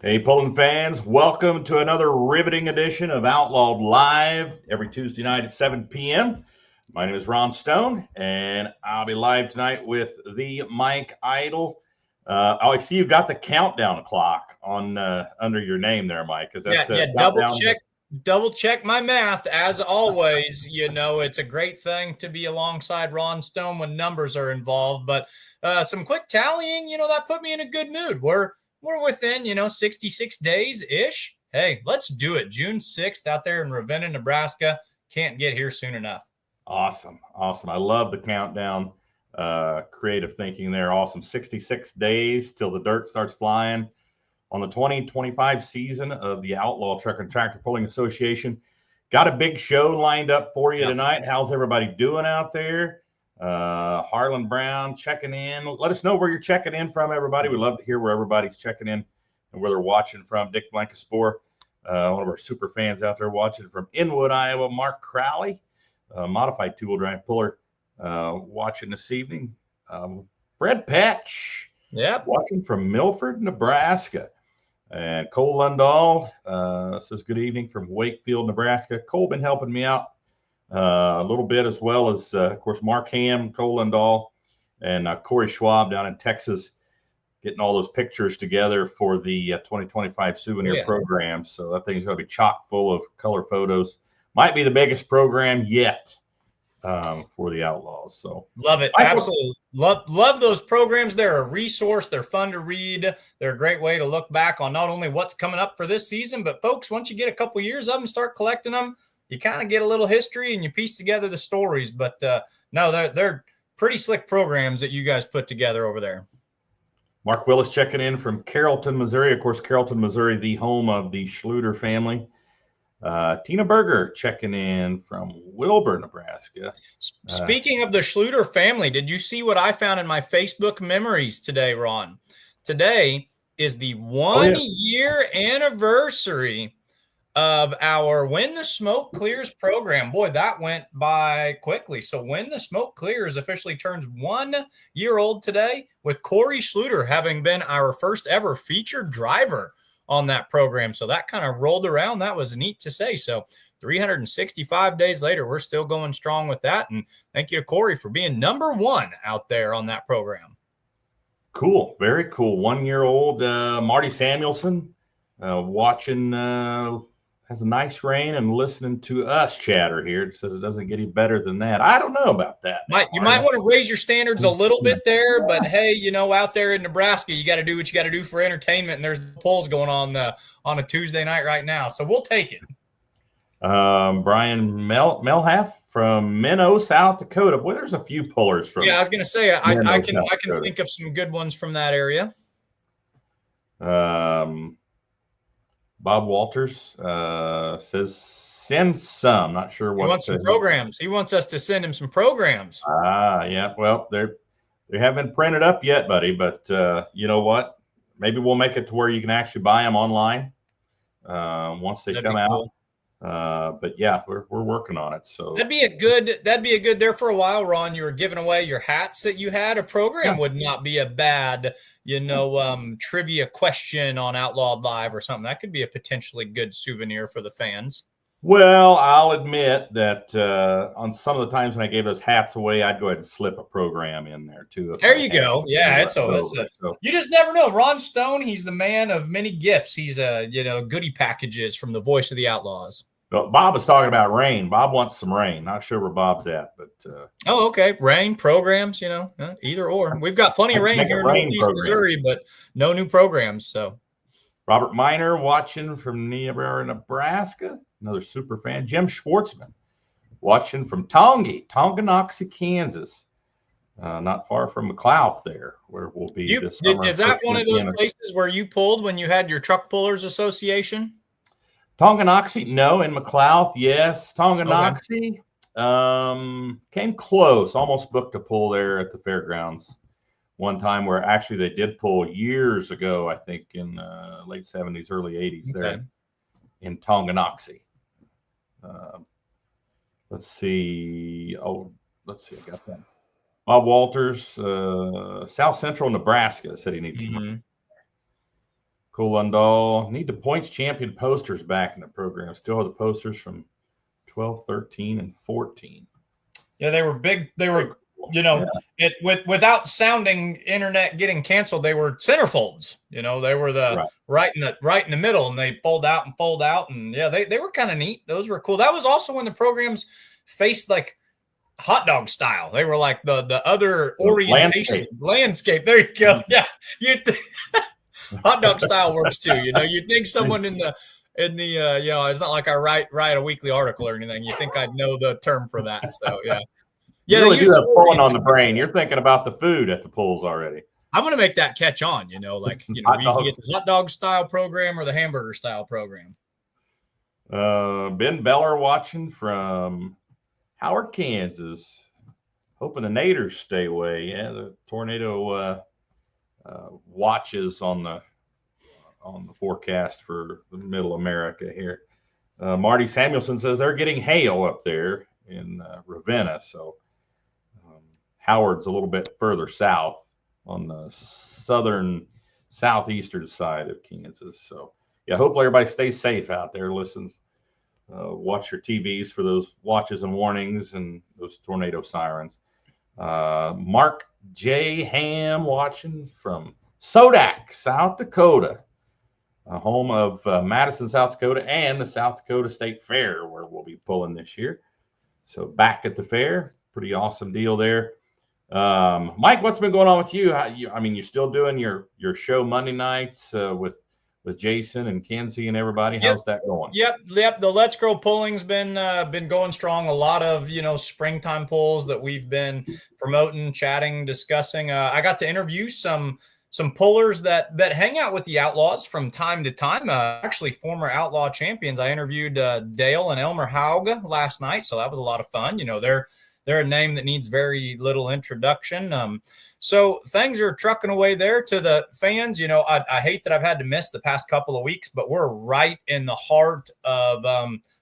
Hey, Poland fans, welcome to another riveting edition of Outlawed Live every Tuesday night at 7 p.m. My name is Ron Stone, and I'll be live tonight with the Mike Idle. I see you got the countdown clock on under your name there, Mike. Is that Yeah. countdown? Double check my math. As always, it's a great thing to be alongside Ron Stone when numbers are involved. But some quick tallying, that put me in a good mood. We're within, 66 days ish. Hey, let's do it. June 6th out there in Ravenna, Nebraska. Can't get here soon enough. Awesome. I love the countdown. Creative thinking there. Awesome. 66 days till the dirt starts flying on the 2025 season of the Outlaw Truck and Tractor Pulling Association. Got a big show lined up for you tonight. How's everybody doing out there? Harlan Brown checking in. Let us know where you're checking in from, everybody. We'd love to hear where everybody's checking in and where they're watching from. Dick Blancaspor, one of our super fans out there watching from Inwood, Iowa. Mark Crowley, modified two-wheel drive puller, watching this evening. Fred Patch, watching from Milford, Nebraska. And Cole Lundahl says good evening from Wakefield, Nebraska. Cole been helping me out a little bit, as well as, of course, Mark Ham, Cole Lundahl, and Corey Schwab down in Texas, getting all those pictures together for the 2025 souvenir program. So that thing's going to be chock full of color photos. Might be the biggest program yet for the Outlaws. So love it. Absolutely. Love those programs. They're a resource. They're fun to read. They're a great way to look back on not only what's coming up for this season, but folks, once you get a couple years of them, start collecting them, you kind of get a little history and you piece together the stories. But no, they're pretty slick programs that you guys put together over there. Mark Willis checking in from Carrollton, Missouri. Of course, Carrollton, Missouri, the home of the Schluter family. Tina Berger checking in from Wilbur, Nebraska. Speaking of the Schluter family, did you see what I found in my Facebook memories today, Ron? Today is the 1 year anniversary of our When the Smoke Clears program. Boy, that went by quickly. So When the Smoke Clears officially turns 1 year old today, with Corey Schluter having been our first ever featured driver on that program. So that kind of rolled around. That was neat to say. So 365 days later, we're still going strong with that. And thank you to Corey for being number one out there on that program. Cool. Very cool. 1 year old Marty Samuelson watching, has a nice rain and listening to us chatter here. It says it doesn't get any better than that. I don't know about that. You might want to raise your standards a little bit there, but hey, out there in Nebraska, you got to do what you got to do for entertainment, and there's polls going on a Tuesday night right now, so we'll take it. Brian Melhaff from Minnow, South Dakota. Boy, there's a few pullers from. Yeah, I was going to say I can think of some good ones from that area. Bob Walters says send some. Not sure what. He wants some programs. He wants us to send him some programs. Yeah. Well, they haven't been printed up yet, buddy. But you know what? Maybe we'll make it to where you can actually buy them online once they come out. But yeah, we're working on it. So that'd be a good there for a while, Ron. You were giving away your hats that you had. A program would not be a bad, trivia question on Outlawed Live or something. That could be a potentially good souvenir for the fans. Well, I'll admit that on some of the times when I gave those hats away, I'd go ahead and slip a program in there too. There you go. Yeah, you just never know. Ron Stone, he's the man of many gifts. He's goodie packages from the voice of the Outlaws. Well, Bob was talking about rain. Bob wants some rain. Not sure where Bob's at, but okay. Rain programs, either or. We've got plenty of rain here in Northeast Missouri, but no new programs. So Robert Miner watching from Nebraska, another super fan. Jim Schwartzman watching from Tonganoxie, Kansas, not far from McLouth there, where we'll be this summer. Is that one of those places where you pulled when you had your Truck Pullers Association? Tonganoxie, no. In McLouth, yes. Tonganoxie came close. Almost booked a pull there at the fairgrounds one time, where actually they did pull years ago, I think in late 70s, early 80s there in Tonganoxie. Let's see. I got that. Bob Walters, South Central Nebraska, said he needs some. Kulandall. Need the points champion posters back in the program. Still have the posters from 12, 13, and 14. Yeah, they were big. They were, without sounding internet getting canceled, they were centerfolds. They were the right in the middle, and they fold out, and they were kind of neat. Those were cool. That was also when the programs faced like hot dog style. They were like the other orientation landscape. There you go. Yeah, hot dog style works too. You'd think someone in the it's not like I write a weekly article or anything. You think I'd know the term for that. So yeah. You really do have pulling on the brain. You're thinking about the food at the pools already. I'm going to make that catch on, we can get the hot dog style program or the hamburger style program. Ben Beller watching from Howard, Kansas. Hoping the Naders stay away. Yeah, the tornado watches on the forecast for the middle America here. Marty Samuelson says they're getting hail up there in Ravenna. So Howard's a little bit further south on the southeastern side of Kansas. So yeah, hopefully everybody stays safe out there. Listen, watch your TVs for those watches and warnings and those tornado sirens. Mark J. Ham watching from Sodak, South Dakota, home of Madison, South Dakota, and the South Dakota State Fair, where we'll be pulling this year. So back at the fair, pretty awesome deal there. Mike, what's been going on with you? You're still doing your show Monday nights with Jason and Kenzie and everybody. How's that going? Yep. The Let's Grow pulling's been going strong. A lot of springtime pulls that we've been promoting, chatting, discussing. I got to interview some pullers that hang out with the Outlaws from time to time. Actually, former Outlaw champions. I interviewed Dale and Elmer Haug last night, so that was a lot of fun. They're a name that needs very little introduction. So things are trucking away there to the fans. I hate that I've had to miss the past couple of weeks, but we're right in the heart of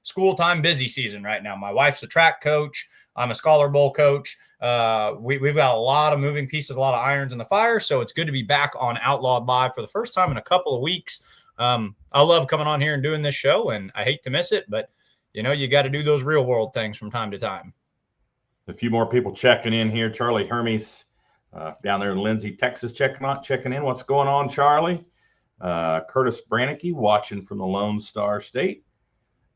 school time busy season right now. My wife's a track coach. I'm a Scholar Bowl coach. We've got a lot of moving pieces, a lot of irons in the fire. So it's good to be back on Outlawed Live for the first time in a couple of weeks. I love coming on here and doing this show, and I hate to miss it, but you got to do those real world things from time to time. A few more people checking in here. Charlie Hermes down there in Lindsay, Texas, checking in. What's going on, Charlie? Curtis Brannicky watching from the Lone Star State.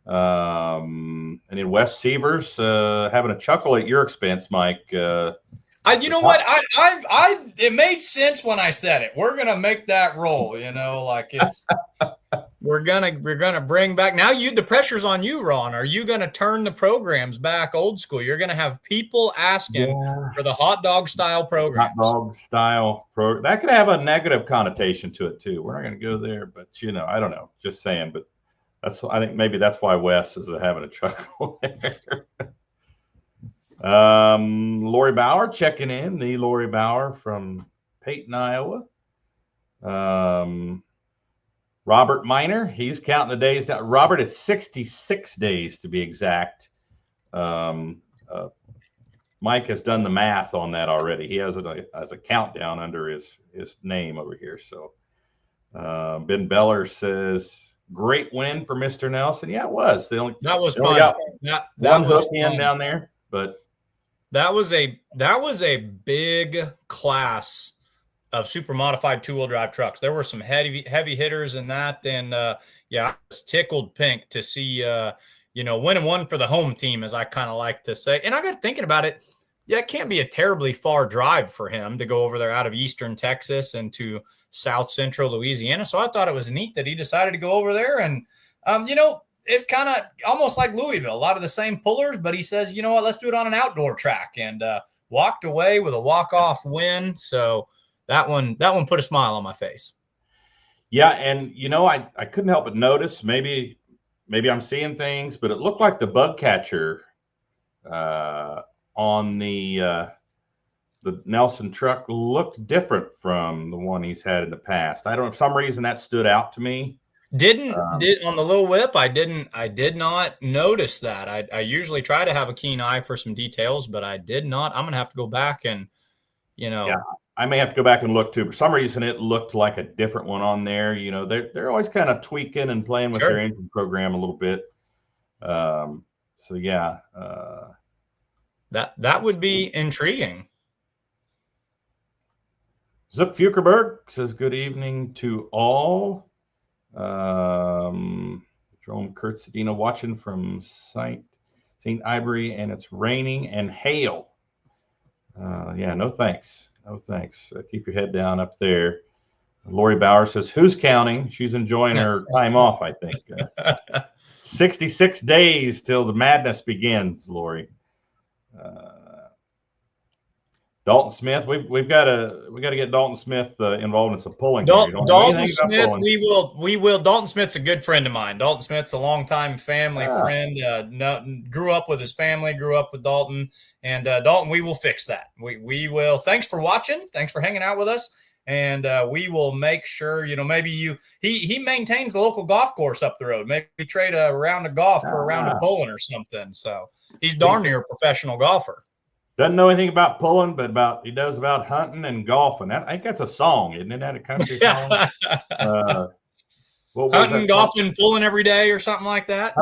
And then Wes Severs having a chuckle at your expense, Mike. It made sense when I said it. We're gonna make that roll, it's we're gonna bring back now. The pressure's on you, Ron. Are you gonna turn the programs back old school? You're gonna have people asking for the hot dog style program. Hot dog style that could have a negative connotation to it too. We're not gonna go there, but I don't know. Just saying, but I think maybe that's why Wes is having a chuckle there. Lori Bauer checking in. The Lori Bauer from Peyton, Iowa. Robert Miner, he's counting the days down. Robert, it's 66 days to be exact. Mike has done the math on that already. He has it as a countdown under his name over here. So Ben Beller says, great win for Mr. Nelson. Yeah, it was. That was fun. That was hook in down there, but that was a big class of super modified 2-wheel drive trucks. There were some heavy hitters in that. And I was tickled pink to see winning one for the home team, as I kind of like to say. And I got thinking about it. Yeah, it can't be a terribly far drive for him to go over there out of eastern Texas and to south central Louisiana. So I thought it was neat that he decided to go over there. And, it's kind of almost like Louisville, a lot of the same pullers, but he says, you know what, let's do it on an outdoor track, and walked away with a walk-off win. So that one put a smile on my face. Yeah. And, I couldn't help but notice, maybe I'm seeing things, but it looked like the bug catcher on the Nelson truck looked different from the one he's had in the past. I don't know, for some reason that stood out to me. Did on the little whip, I did not notice that. I usually try to have a keen eye for some details, but I did not. I'm gonna have to go back and I may have to go back and look too. For some reason, it looked like a different one on there. You know, they're always kind of tweaking and playing with their engine program a little bit. So yeah, that would be intriguing. Zip Fukerberg says good evening to all. Jerome Kurtzadina watching from St. Ivory, and it's raining and hail. Yeah, no thanks. No thanks. Keep your head down up there. Lori Bauer says, who's counting? She's enjoying her time off, I think. 66 days till the madness begins, Lori. Dalton Smith, we got to get Dalton Smith involved in some pulling. Dalton Smith, we will. Dalton Smith's a good friend of mine. Dalton Smith's a longtime family friend. Grew up with his family. Grew up with Dalton, and Dalton, we will fix that. We will. Thanks for watching. Thanks for hanging out with us, and we will make sure. Maybe he maintains the local golf course up the road. Maybe trade a round of golf for a round of pulling or something. So he's darn near a professional golfer. Doesn't know anything about pulling, but he does about hunting and golfing. I think that's a song, isn't it? That a country song? Hunting, golfing, pulling every day, or something like that.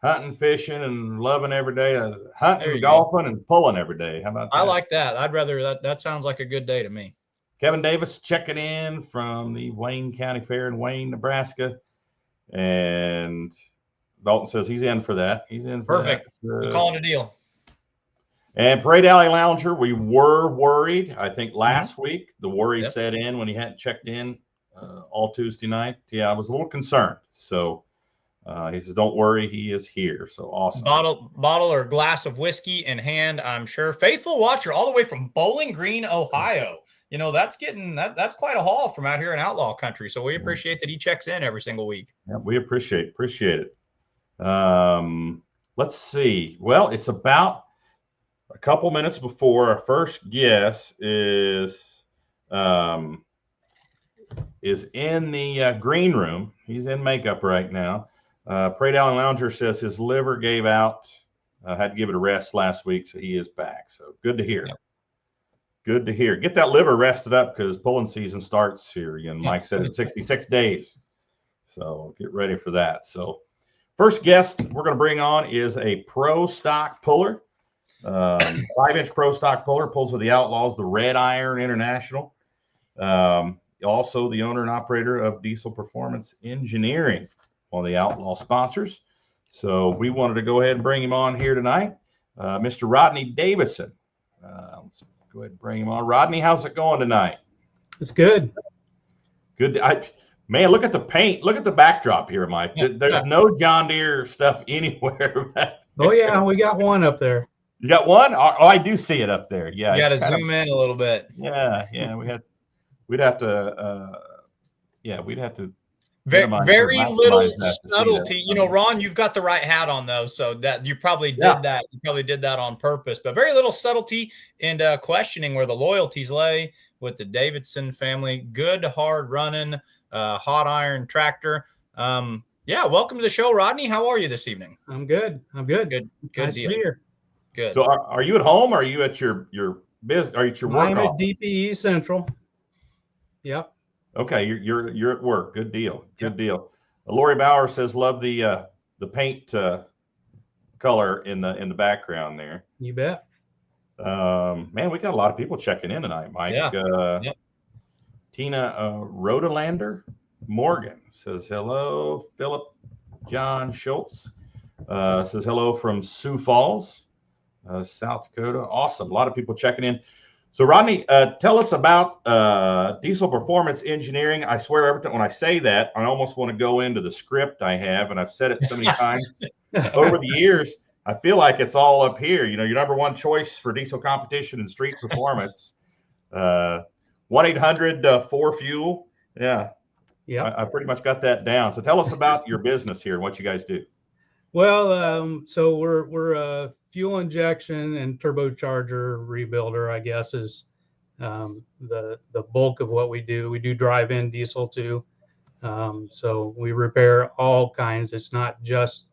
Hunting, fishing, and loving every day. Hunting, golfing, and pulling every day. How about that? I like that. I'd rather that sounds like a good day to me. Kevin Davis checking in from the Wayne County Fair in Wayne, Nebraska, and Dalton says he's in for that. He's in for perfect. We're calling a deal. And Parade Alley Lounger, we were worried. I think last week the worry set in when he hadn't checked in all Tuesday night. Yeah, I was a little concerned. So he says, don't worry, he is here. So awesome. Bottle or glass of whiskey in hand, I'm sure. Faithful watcher all the way from Bowling Green, Ohio. That's that's quite a haul from out here in outlaw country. So we appreciate that he checks in every single week. Yeah, we appreciate it. Let's see. Well, it's about a couple minutes before our first guest is in the green room. He's in makeup right now. Parade Alley Lounger says his liver gave out, had to give it a rest last week, so he is back. So good to hear. Yep. Good to hear. Get that liver rested up because pulling season starts here again. Mike said in 66 days. So get ready for that. So first guest we're going to bring on is a pro stock puller. 5-inch pro stock puller, pulls with the Outlaws, the Red Iron International. Also the owner and operator of Diesel Performance Engineering, one of the Outlaw sponsors. So we wanted to go ahead and bring him on here tonight. Mr. Rodney Davidson. Let's go ahead and bring him on. Rodney, how's it going tonight? It's good. Good. Man, look at the paint. Look at the backdrop here, Mike. There's no John Deere stuff anywhere. Oh, yeah, we got one up there. You got one? Oh, I do see it up there. Yeah, you got to zoom in a little bit. Yeah. We'd have to. Very little subtlety. Ron, you've got the right hat on though, so that you probably did that. You probably did that on purpose. But very little subtlety and questioning where the loyalties lay with the Davidson family. Good, hard running, hot iron tractor. Welcome to the show, Rodney. How are you this evening? I'm good. Good nice deal. To be here. Good. So are you at home or are you at your business? Are you at your work? I'm at DPE Central. Yep. Okay, you're at work. Good deal. Good deal. Lori Bauer says love the paint color in the background there. You bet. Man, we got a lot of people checking in tonight, Mike. Yeah. Tina Rodelander Morgan says hello. Philip John Schultz says hello from Sioux Falls, South Dakota. Awesome. A lot of people checking in. So, Rodney, tell us about Diesel Performance Engineering. I swear every time when I say that, I almost want to go into the script I have, and I've said it so many times over the years. I feel like it's all up here. Your number one choice for diesel competition and street performance. 1-800-4FUEL. Yeah. I pretty much got that down. So tell us about your business here and what you guys do. Well, so we're a fuel injection and turbocharger rebuilder, I guess, is the bulk of what we do. We do drive-in diesel too. So we repair all kinds. It's not just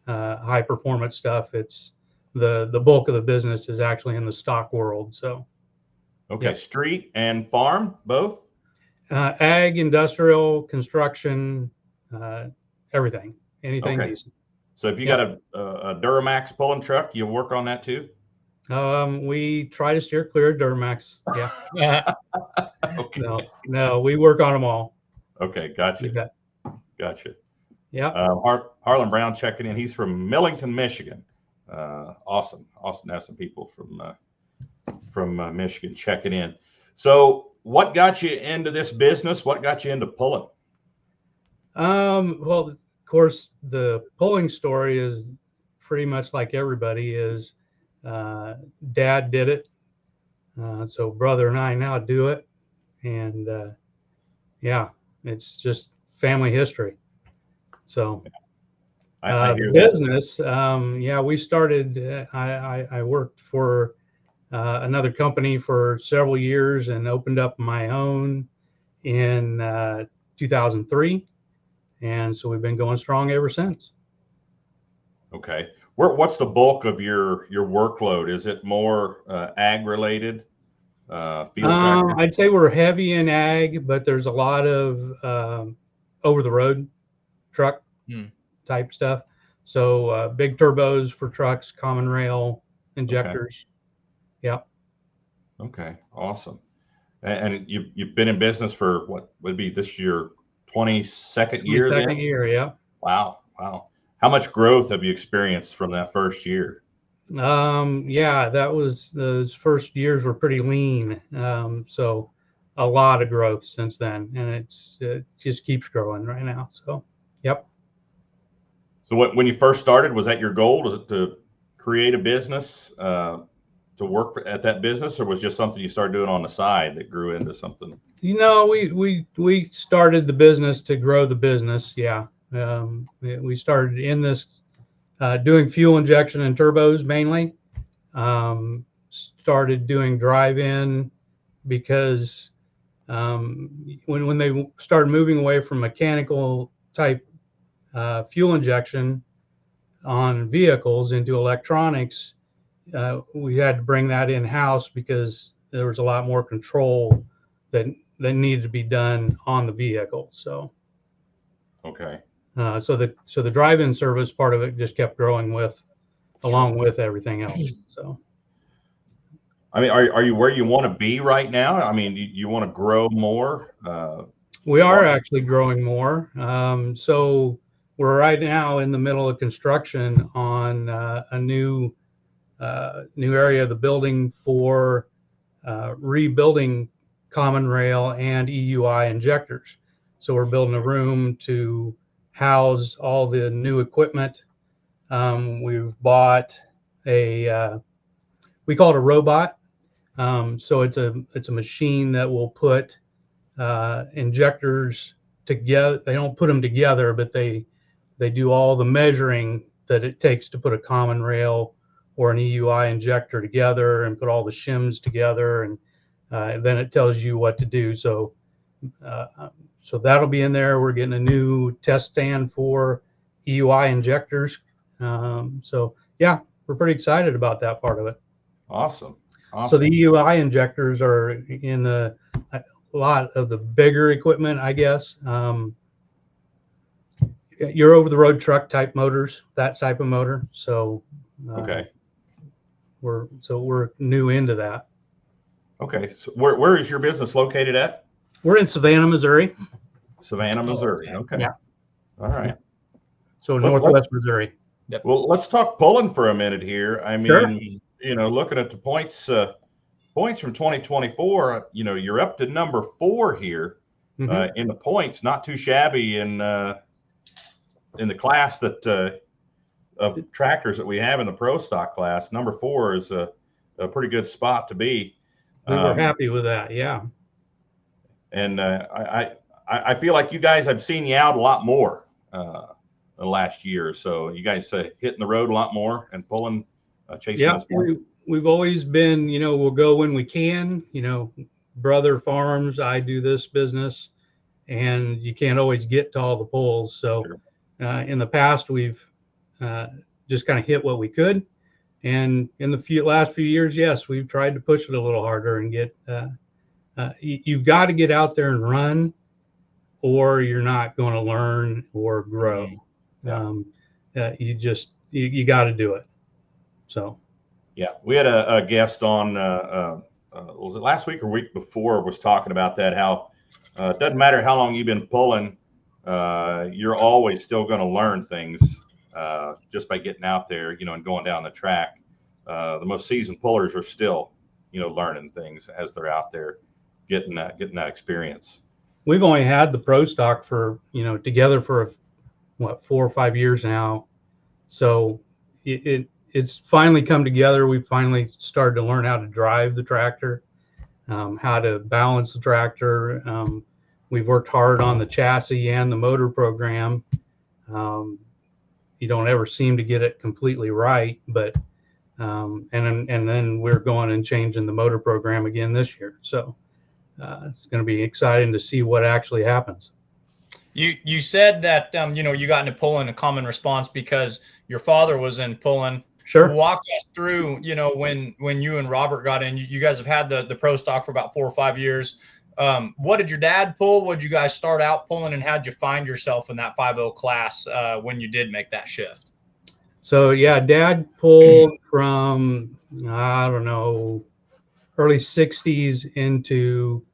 high performance stuff. It's the bulk of the business is actually in the stock world. So Okay. Yep. Street and farm, both? Ag, industrial, construction, everything, anything Okay. decent. So if you Yep. got a Duramax pulling truck, you'll work on that too? We try to steer clear of Duramax. Yeah. Okay. No, we work on them all. Okay. You Gotcha. bet. Gotcha. Yeah. Harlan Brown checking in. He's from Millington, Michigan. Awesome. Awesome to have some people from Michigan checking in. So what got you into this business? What got you into pulling? Well, of course, the pulling story is pretty much like everybody is. Dad did it. So brother and I now do it. And yeah, it's just family history. So I hear that. business, yeah, we started, I worked for another company for several years and opened up my own in 2003. And so we've been going strong ever since. Okay. What's the bulk of your workload? Is it more ag related? Field tractor? I'd say we're heavy in ag, but there's a lot of over the road truck type stuff. So big turbos for trucks, common rail, injectors. Okay. Yep. Okay. Awesome. And you've been in business for what would be this year 22nd year then? 22nd year, yeah. Wow. Wow. How much growth have you experienced from that first year? Yeah, those first years were pretty lean. So a lot of growth since then, and it just keeps growing right now. So, yep. So when you first started, was that your goal to create a business, to work at that business, or was just something you started doing on the side that grew into something? We started the business to grow the business. Yeah. We started in this doing fuel injection and turbos mainly. Started doing drive-in because when they started moving away from mechanical type fuel injection on vehicles into electronics, we had to bring that in-house because there was a lot more control that needed to be done on the vehicle. So Okay. so the drive-in service part of it just kept growing along with everything else. So I mean, are you where you want to be right now? I mean, you want to grow more? we are actually growing more. So we're right now in the middle of construction on a new area of the building for rebuilding common rail and EUI injectors. So we're building a room to house all the new equipment. We've bought we call it a robot. So it's a machine that will put injectors together. They don't put them together, but they do all the measuring that it takes to put a common rail or an EUI injector together and put all the shims together, and then it tells you what to do. So that'll be in there. We're getting a new test stand for EUI injectors. So yeah, we're pretty excited about that part of it. Awesome. So the EUI injectors are in a lot of the bigger equipment, I guess. Your over-the-road truck type motors, that type of motor. So okay. We're new into that. Okay. So where is your business located at? We're in Savannah, Missouri. Savannah, Missouri. Okay. Yeah. All right. Yeah. So Northwest Missouri. Yep. Well, let's talk pulling for a minute here. I mean, Sure. you know, looking at the points from 2024, you know, you're up to number 4 here in the points. Not too shabby in the class that of tractors that we have in the pro stock class. Number 4 is a pretty good spot to be. We were happy with that. Yeah. And I feel like you guys, I've seen you out a lot more the last year or so. You guys hitting the road a lot more and pulling, chasing this point. We've always been, you know, we'll go when we can, you know, brother farms, I do this business, and you can't always get to all the pulls. So sure. In the past, we've just kind of hit what we could. And in the last few years, yes, we've tried to push it a little harder and get. You've got to get out there and run, or you're not going to learn or grow. You got to do it. So. Yeah, we had a guest on. Was it last week or week before? Was talking about that. How it doesn't matter how long you've been pulling, you're always still going to learn things just by getting out there, and going down the track. The most seasoned pullers are still, learning things as they're out there, getting that experience. We've only had the pro stock for together for 4 or 5 years now, so it's finally come together. We've finally started to learn how to drive the tractor, how to balance the tractor. We've worked hard on the chassis and the motor program. You don't ever seem to get it completely right, but and then we're going and changing the motor program again this year. So it's going to be exciting to see what actually happens. You said that you got into pulling a common response because your father was in pulling. Sure. Walk us through, when you and Robert got in, you guys have had the pro stock for about 4 or 5 years. What did your dad pull? What did you guys start out pulling, and how'd you find yourself in that 5.0 class when you did make that shift? So yeah, Dad pulled from early 60s into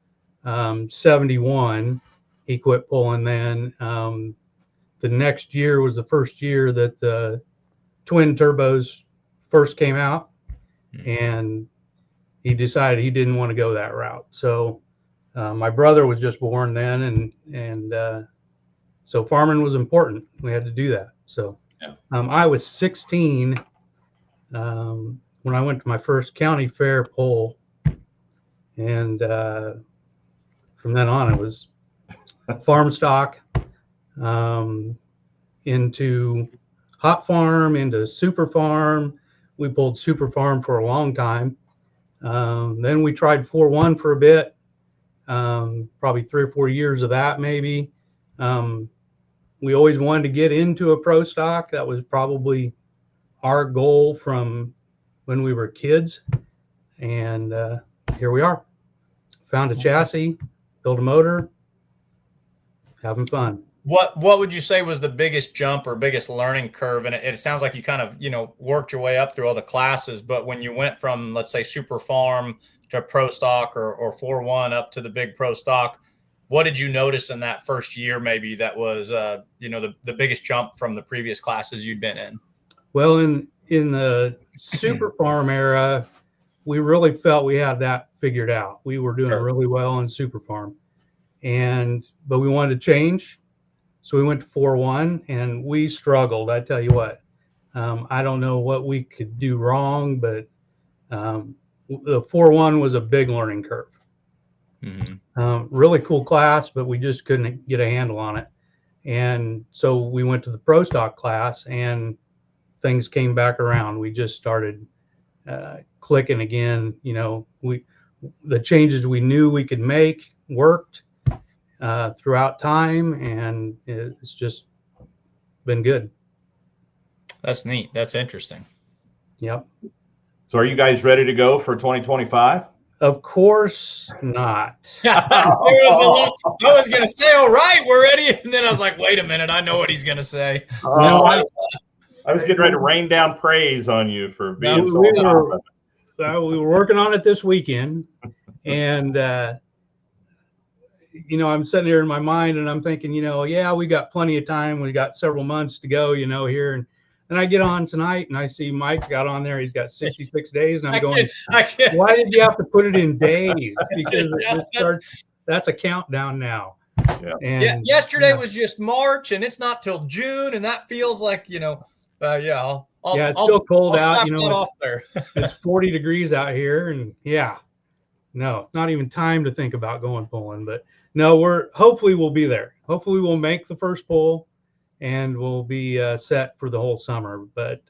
71. He quit pulling then. The next year was the first year that the twin turbos first came out, and he decided he didn't want to go that route. So my brother was just born then, and so farming was important. We had to do that. So I was 16 when I went to my first county fair pull, and from then on it was farm stock, into hot farm, into super farm. We pulled super farm for a long time. Then we tried 4.1 for a bit, probably 3 or 4 years of that maybe. We always wanted to get into a pro stock. That was probably our goal from when we were kids. And here we are. Found a chassis, built a motor, having fun. What would you say was the biggest jump or biggest learning curve? And it sounds like you kind of, worked your way up through all the classes, but when you went from, let's say, super farm to pro stock or 4.1 up to the big pro stock, what did you notice in that first year maybe that was, the biggest jump from the previous classes you'd been in? Well, in the super farm era, we really felt we had that figured out. We were doing really well in super farm, but we wanted to change. So we went to 4.1 and we struggled. I tell you what, I don't know what we could do wrong, but the 4.1 was a big learning curve. Really cool class, but we just couldn't get a handle on it. And so we went to the pro stock class and things came back around. We just started clicking again. The changes we knew we could make worked throughout time, and it's just been good. That's neat. That's interesting. Yep. So are you guys ready to go for 2025? Of course not. I was going to say, all right, we're ready. And then I was like, wait a minute. I know what he's going to say. No, I was getting ready to rain down praise on you for being we were working on it this weekend, and I'm sitting here in my mind and I'm thinking, we got plenty of time. We got several months to go, here. And then I get on tonight and I see Mike's got on there. He's got 66 days. And I'm going, why did you have to put it in days? Because it just starts, that's a countdown now. Yeah. And, yesterday was just March and it's not till June. And that feels like, it's still cold out. Off there. It's 40 degrees out here. And no, it's not even time to think about going pulling, but no, hopefully we'll be there. Hopefully we'll make the first pull and we'll be set for the whole summer. But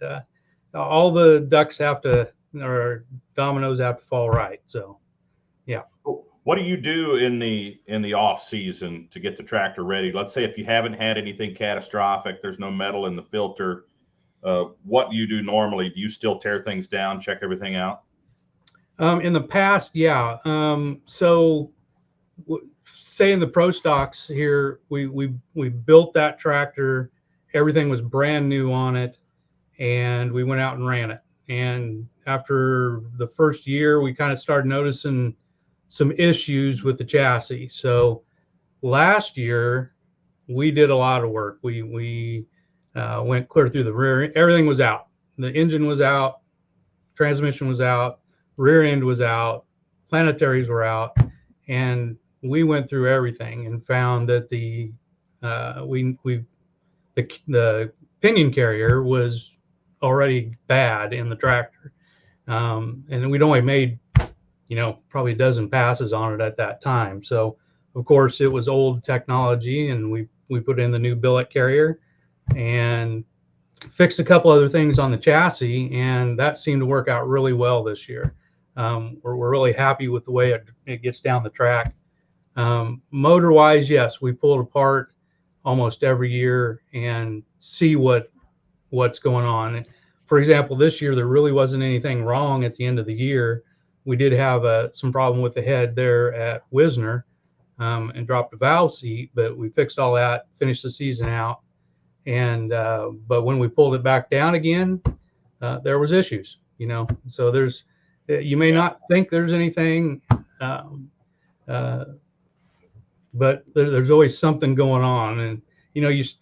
all the ducks or dominoes have to fall right. So, yeah. What do you do in the off season to get the tractor ready? Let's say if you haven't had anything catastrophic, there's no metal in the filter. what you do normally. Do you still tear things down, check everything out? In the past, yeah. So say in the pro stocks here, we built that tractor, everything was brand new on it, and we went out and ran it. And after the first year, we kind of started noticing some issues with the chassis. So last year we did a lot of work. We went clear through the rear. Everything was out. The engine was out, transmission was out, rear end was out, planetaries were out, and we went through everything and found that the pinion carrier was already bad in the tractor, and we'd only made probably a dozen passes on it at that time. So of course it was old technology, and we put in the new billet carrier and fixed a couple other things on the chassis, and that seemed to work out really well this year. We're really happy with the way it gets down the track. Motor wise, yes, we pull it apart almost every year and see what's going on. For example, this year there really wasn't anything wrong at the end of the year. We did have some problem with the head there at Wisner, and dropped a valve seat, but we fixed all that, finished the season out. And but when we pulled it back down again, there was issues, so you may not think there's anything, but there's always something going on. And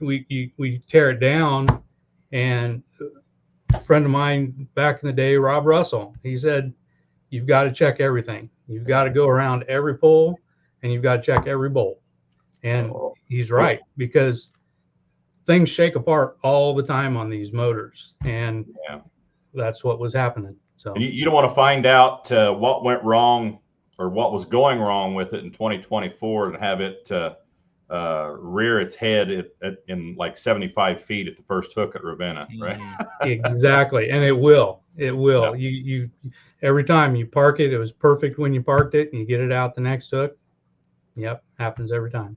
we tear it down, and a friend of mine back in the day, Rob Russell, he said, you've got to check everything. You've got to go around every pole, and you've got to check every bolt. And he's right, because things shake apart all the time on these motors, and that's what was happening. So you don't want to find out what went wrong or what was going wrong with it in 2024 and have it rear its head in like 75 feet at the first hook at Ravenna, right? Exactly, and it will. Yeah. You every time you park it, it was perfect when you parked it, and you get it out the next hook. Yep, happens every time.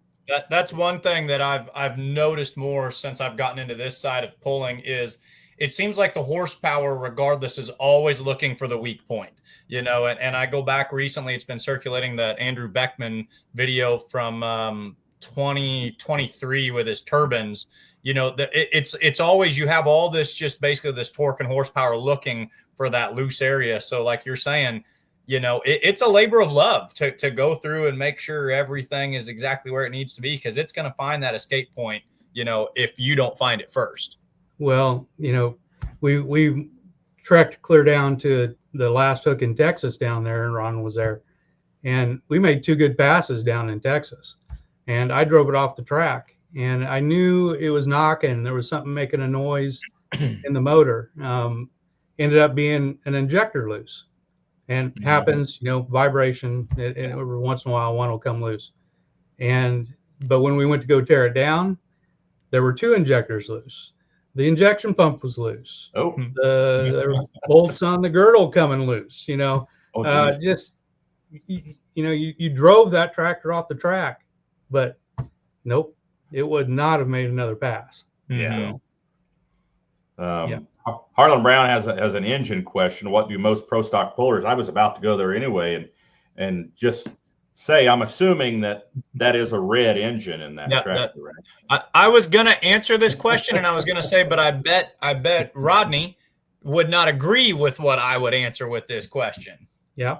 That's one thing that I've noticed more since I've gotten into this side of pulling is it seems like the horsepower, regardless, is always looking for the weak point, and I go back recently, it's been circulating that Andrew Beckman video from 2023 with his turbines. It's always, you have all this, just basically this torque and horsepower looking for that loose area. So like you're saying, it's a labor of love to go through and make sure everything is exactly where it needs to be, because it's going to find that escape point, if you don't find it first. Well, we trekked clear down to the last hook in Texas down there, and Ron was there, and we made 2 good passes down in Texas, and I drove it off the track, and I knew it was knocking. There was something making a noise in the motor. Ended up being an injector loose. And happens, vibration, and every once in a while one will come loose. But when we went to go tear it down, there were 2 injectors loose. The injection pump was loose. Oh, there were bolts on the girdle coming loose. You drove that tractor off the track, but nope, it would not have made another pass. Yeah. Harlan Brown has an engine question. What do most pro stock pullers? I was about to go there anyway, and just say I'm assuming that is a red engine in that tractor, right? I was gonna answer this question, and I was gonna say, but I bet Rodney would not agree with what I would answer with this question. Yeah,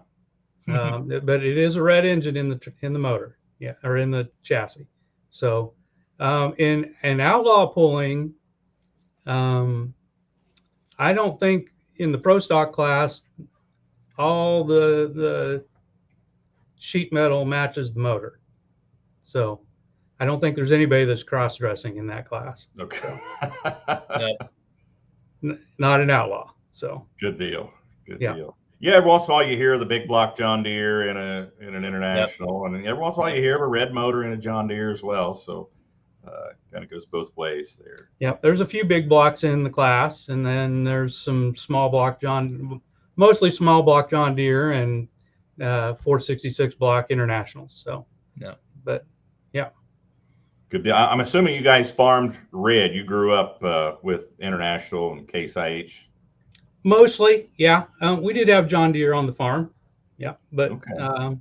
but it is a red engine in the motor, or in the chassis. So in outlaw pulling, I don't think in the pro stock class all the sheet metal matches the motor. So I don't think there's anybody that's cross-dressing in that class. Okay. Not an outlaw. So good deal. Good deal. Yeah, every once in a while you hear the big block John Deere in an international, and every once in a while you hear of a red motor in a John Deere as well. So kind of goes both ways there. Yeah, there's a few big blocks in the class, and then there's some mostly small block John Deere and 466 block internationals. So Good deal. I'm assuming you guys farmed red. You grew up with International and Case IH. Mostly, yeah. We did have John Deere on the farm. Yeah, but Okay.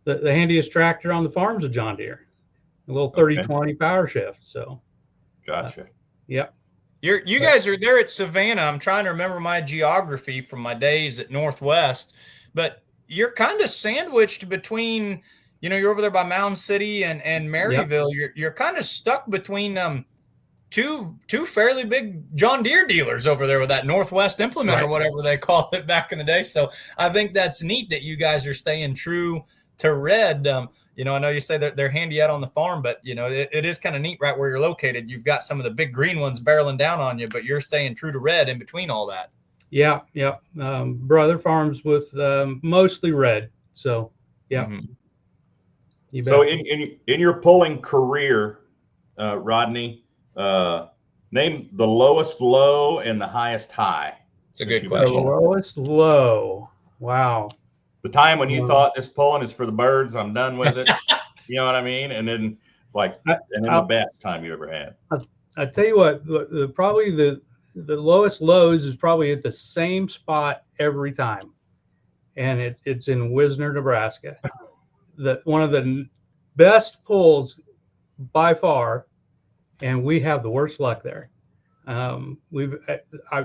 The handiest tractor on the farm is a John Deere, a little 30-20 power shift. So, Gotcha. yeah. You guys are there at Savannah. I'm trying to remember my geography from my days at Northwest, but you're kind of sandwiched between, you're over there by Mound City and Maryville. Yep. You're kind of stuck between two fairly big John Deere dealers over there with that Northwest Implement or whatever they call it back in the day. So I think that's neat that you guys are staying true to red. I know you say that they're handy out on the farm, but it is kind of neat right where you're located. You've got some of the big green ones barreling down on you, but you're staying true to red in between all that. Yeah. Brother farms with mostly red. So, yeah. Mm-hmm. So in your pulling career, Rodney, name the lowest low and the highest high. It's a good question. The lowest low. Wow. The time when you thought this pulling is for the birds, I'm done with it. You know what I mean? And then the best time you ever had. I tell you what, probably the lowest lows is probably at the same spot every time. And it's in Wisner, Nebraska. One of the best pulls by far, and we have the worst luck there. I've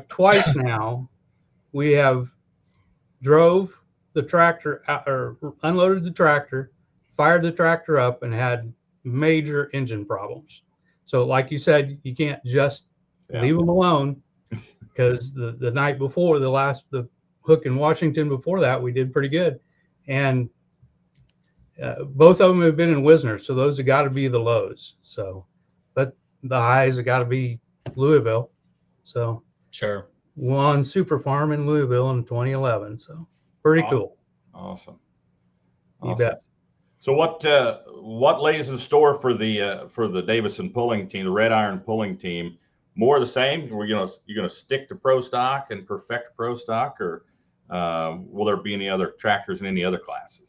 twice now, we have drove the tractor or unloaded the tractor, fired the tractor up, and had major engine problems. So like you said, you can't just leave them alone, because the night before, the hook in Washington before that, we did pretty good. And both of them have been in Wisner, so those have got to be the lows. So, but the highs have got to be Louisville. So sure, one super farm in Louisville in 2011. So pretty cool. Awesome. You bet. So what lays in store for the Davidson pulling team, the Red Iron pulling team? More of the same? You're gonna stick to pro stock and perfect pro stock, or will there be any other tractors in any other classes?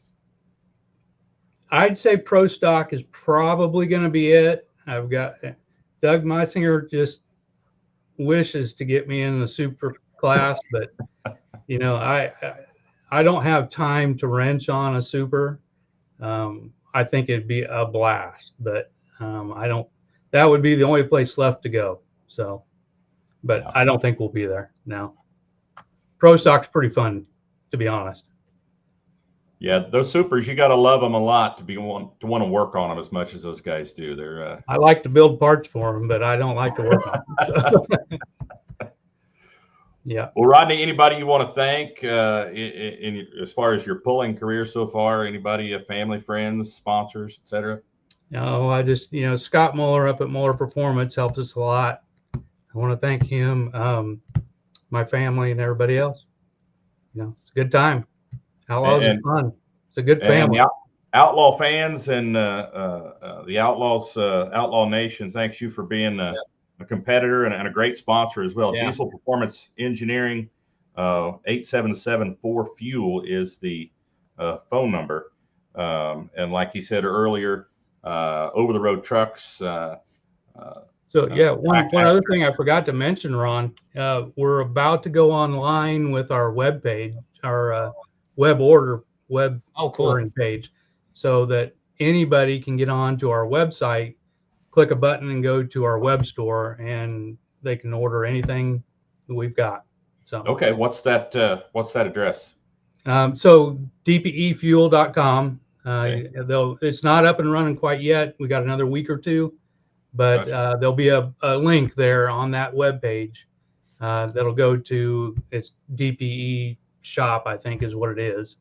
I'd say pro stock is probably going to be it. I've got Doug Meisinger just wishes to get me in the super class, but I don't have time to wrench on a super. I think it'd be a blast, but that would be the only place left to go. So, but I don't think we'll be there now. Pro stock's pretty fun, to be honest. Yeah, those supers, you got to love them a lot to want to work on them as much as those guys do. They're I like to build parts for them, but I don't like to work on them. Yeah. Well, Rodney, anybody you want to thank as far as your pulling career so far? Anybody, family, friends, sponsors, etc.? No, I just Scott Muller up at Muller Performance helps us a lot. I want to thank him, my family, and everybody else. It's a good time. Outlaws are fun. It's a good family. Outlaw fans and the Outlaw Nation, thanks you for being a competitor and a great sponsor as well. Diesel Performance Engineering, 877-4FUEL is the phone number. And like he said earlier, over-the-road trucks. One other thing I forgot to mention, Ron, we're about to go online with our web page, our ordering page, so that anybody can get on to our website, click a button, and go to our web store, and they can order anything that we've got. So okay, what's that address? So dpefuel.com. Though it's not up and running quite yet, we got another week or two, but there'll be a link there on that web page that'll go to its DPE shop, I think is what it is,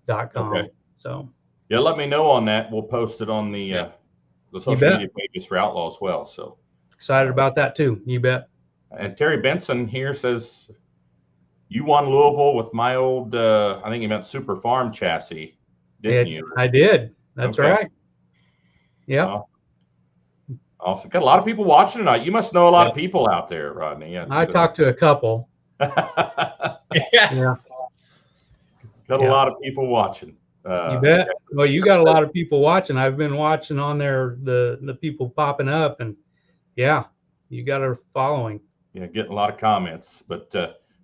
.com. Okay. So let me know on that. We'll post it on the social media pages for Outlaw as well. So excited about that too. You bet. And Terry Benson here says you won Louisville with my old I think he meant Super Farm chassis, didn't you? I did. That's right. Yeah. Awesome. Got a lot of people watching tonight. You must know a lot of people out there, Rodney. I talked to a couple. Got a lot of people watching. You bet. Well, you got a lot of people watching. I've been watching on there, the people popping up, and yeah, you got a following. Yeah, getting a lot of comments. But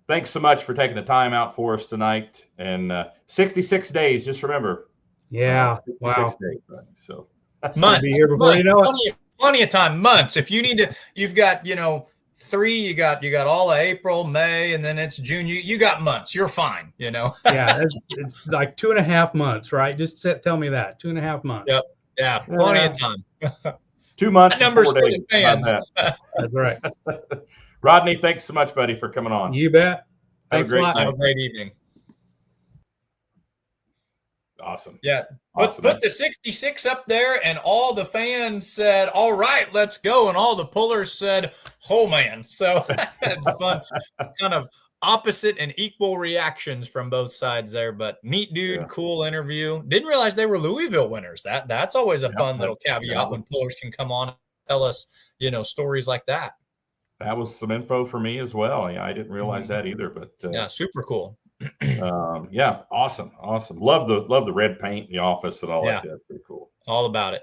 thanks so much for taking the time out for us tonight. And 66 days, just remember. Yeah, 66 wow. days, right? So that's Months. Be here before you know it. Plenty of time. Months. If you need to, you've got 3. You got all of April, May, and then it's June. You got months. You're fine. Yeah, it's like 2.5 months, right? Just tell me that 2.5 months. Yep. Yeah, plenty of time. 2 months. That number's 4 for days. the fans. That's right. Rodney, thanks so much, buddy, for coming on. You bet. Have a Thanks great a lot. night. Have a great evening. Awesome. Yeah. Awesome. Put the 66 up there, and all the fans said, all right, let's go. And all the pullers said, oh, man. So fun, kind of opposite and equal reactions from both sides there. But neat dude, Yeah. Cool interview. Didn't realize they were Louisville winners. That's always a fun little caveat when pullers can come on and tell us, stories like that. That was some info for me as well. Yeah, I didn't realize that either. But yeah, super cool. Yeah, awesome. Love the red paint in the office and all that. That's pretty cool. All about it.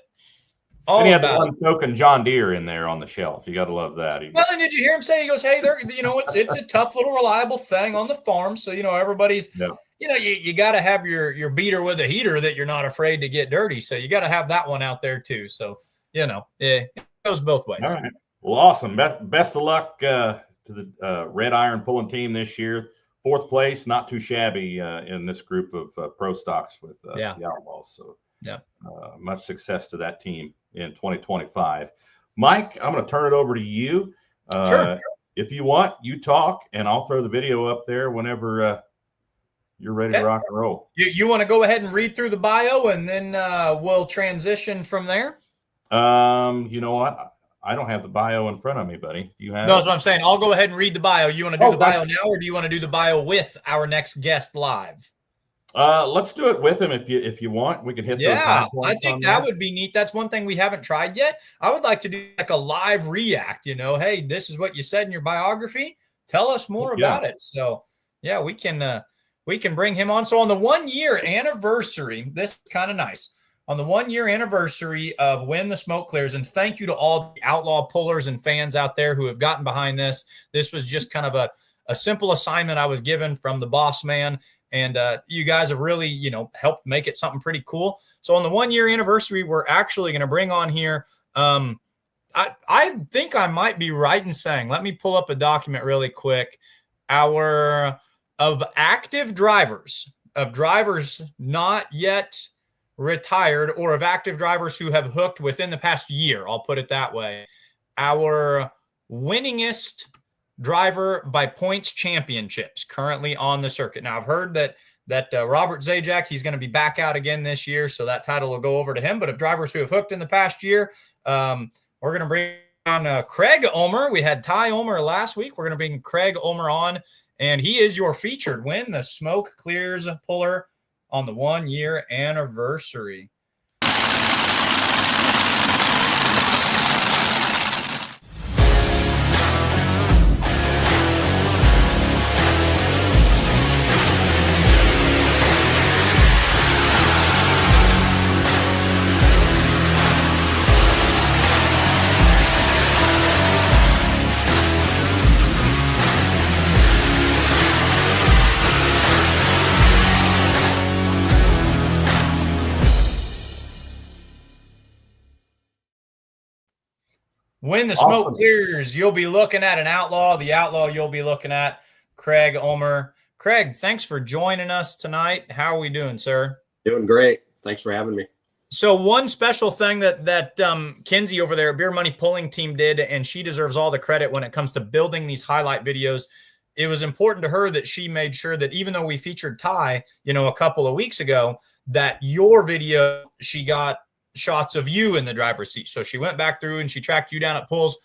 And he had one token John Deere in there on the shelf. You got to love that. Well, and did you hear him say? He goes, "Hey, it's a tough little reliable thing on the farm. So everybody's, you got to have your beater with a heater that you're not afraid to get dirty. So you got to have that one out there too. So it goes both ways. All right. Well, awesome. Best of luck to the Red Iron pulling team this year. 4th place, not too shabby in this group of pro stocks with the Outlaws. So much success to that team in 2025. Mike, I'm going to turn it over to you. Sure. If you want, you talk, and I'll throw the video up there whenever you're ready to rock and roll. You want to go ahead and read through the bio, and then we'll transition from there? You know what? I don't have the bio in front of me, buddy. Do you have? No, that's what I'm saying. I'll go ahead and read the bio. You want to do the bio now, or do you want to do the bio with our next guest live? Let's do it with him if you want. We can hit those. Yeah, I think that would be neat. That's one thing we haven't tried yet. I would like to do like a live react. Hey, this is what you said in your biography. Tell us more about it. So yeah, we can bring him on. So on the 1-year anniversary, this is kind of nice. On the 1-year anniversary of When the Smoke Clears, and thank you to all the Outlaw pullers and fans out there who have gotten behind this. This was just kind of a simple assignment I was given from the boss man, and you guys have really, helped make it something pretty cool. So on the 1-year anniversary, we're actually going to bring on here. I think I might be right in saying, let me pull up a document really quick. Of active drivers, not yet retired, or of active drivers who have hooked within the past year, I'll put it that way. Our winningest driver by points championships currently on the circuit. Now I've heard that Robert Zajac, he's going to be back out again this year, so that title will go over to him. But of drivers who have hooked in the past year, we're going to bring on Craig Ulmer. We had Ty Ulmer last week. We're going to bring Craig Ulmer on, and he is your featured When the Smoke Clears puller on the 1-year anniversary. When the smoke clears, you'll be looking at an outlaw. The outlaw you'll be looking at Craig Ulmer. Craig, thanks for joining us tonight. How are we doing, sir? Doing great. Thanks for having me. So one special thing that Kenzie over there, Beer Money Pulling Team, did, and she deserves all the credit when it comes to building these highlight videos. It was important to her that she made sure that even though we featured Ty, a couple of weeks ago, that your video, she got shots of you in the driver's seat. So she went back through and she tracked you down at pulls.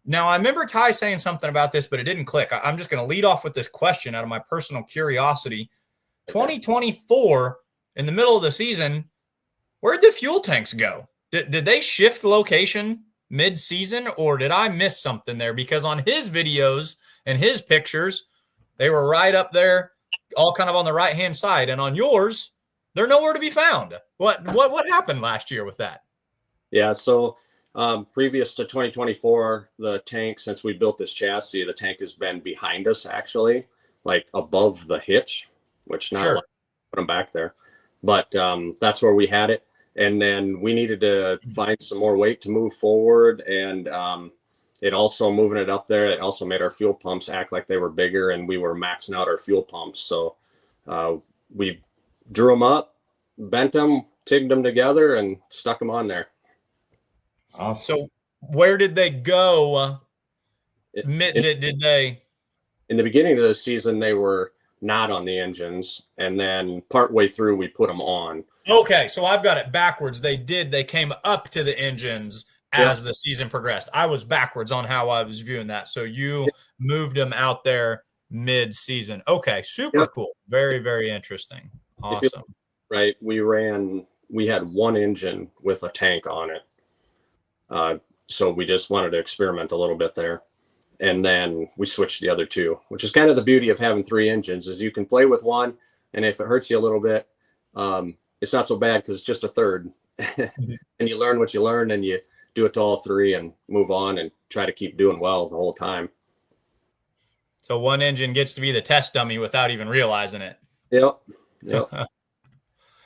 Now, I remember Ty saying something about this, but it didn't click. I'm just going to lead off with this question out of my personal curiosity. 2024, in the middle of the season, where'd the fuel tanks go? Did they shift location mid-season, or did I miss something there? Because on his videos and his pictures, they were right up there, all kind of on the right-hand side. And on yours, They're nowhere to be found. What happened last year with that? Yeah. So previous to 2024, the tank, since we built this chassis, the tank has been behind us, actually, like above the hitch, which not Sure. like put them back there. But that's where we had it. And then we needed to find some more weight to move forward. And it also, moving it up there, it also made our fuel pumps act like they were bigger, and we were maxing out our fuel pumps. So we drew them up, bent them, tigged them together, and stuck them on there. Awesome. So where did they go? It- Did they? In the beginning of the season, they were not on the engines, and then partway through, we put them on. Okay, so I've got it backwards. They came up to the engines as the season progressed. I was backwards on how I was viewing that. So you moved them out there mid-season. Okay, super cool. Very, very interesting. Awesome. Right. We had one engine with a tank on it. So we just wanted to experiment a little bit there. And then we switched the other two, which is kind of the beauty of having three engines, is you can play with one. And if it hurts you a little bit, it's not so bad because it's just a third. And you learn what you learn, and you do it to all three and move on and try to keep doing well the whole time. So one engine gets to be the test dummy without even realizing it. Yep.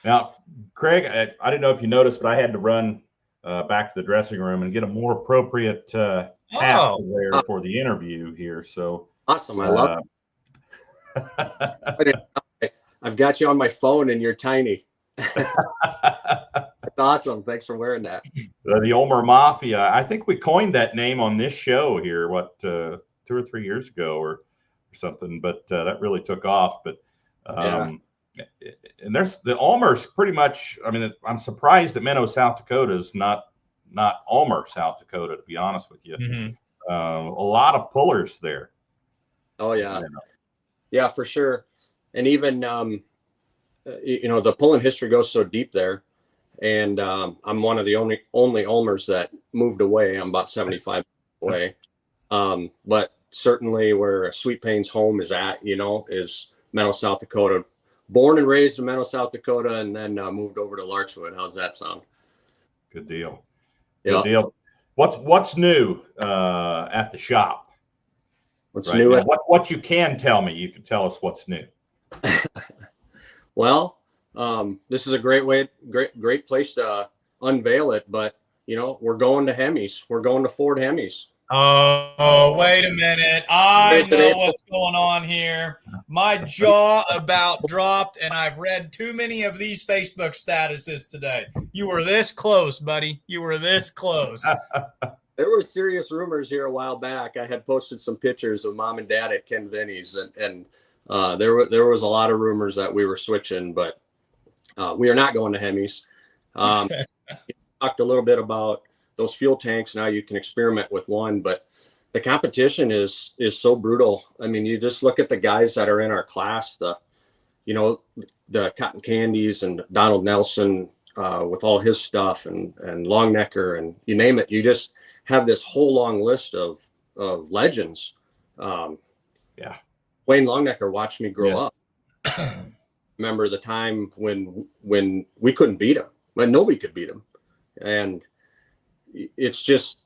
Now, Craig, I didn't know if you noticed, but I had to run back to the dressing room and get a more appropriate hat to wear for the interview here. So awesome. I love it. I've got you on my phone and you're tiny. That's awesome. Thanks for wearing that. The Ulmer Mafia. I think we coined that name on this show here, 2 or 3 years ago or something, but that really took off. But and there's the Ulmer's pretty much, I mean, I'm surprised that Minnow, South Dakota is not Ulmer, South Dakota, to be honest with you. Mm-hmm. A lot of pullers there. Oh yeah. Yeah, for sure. And even, the pulling history goes so deep there. And I'm one of the only Ulmers that moved away. I'm about 75 away. But certainly where Sweet Pain's home is at, is Minnow, South Dakota. Born and raised in Minnow, South Dakota, and then moved over to Larchwood. How's that sound? Good deal. Yeah. Good deal. What's new at the shop? What's new? Now? What you can tell me, you can tell us what's new. Well, this is a great place to unveil it, but we're going to Hemis. We're going to Ford Hemis. Oh, wait a minute. I know what's going on here. My jaw about dropped, and I've read too many of these Facebook statuses today. You were this close, buddy. You were this close. There were serious rumors here a while back. I had posted some pictures of Mom and Dad at Ken Vinny's, and there was a lot of rumors that we were switching, but we are not going to Hemis. Talked a little bit about those fuel tanks. Now you can experiment with one, but the competition is so brutal. I mean, you just look at the guys that are in our class, the Cotton Candies and Donald Nelson with all his stuff and Longnecker and you name it. You just have this whole long list of legends. Wayne Longnecker watched me grow up. Remember the time when we couldn't beat him, when nobody could beat him. And it's just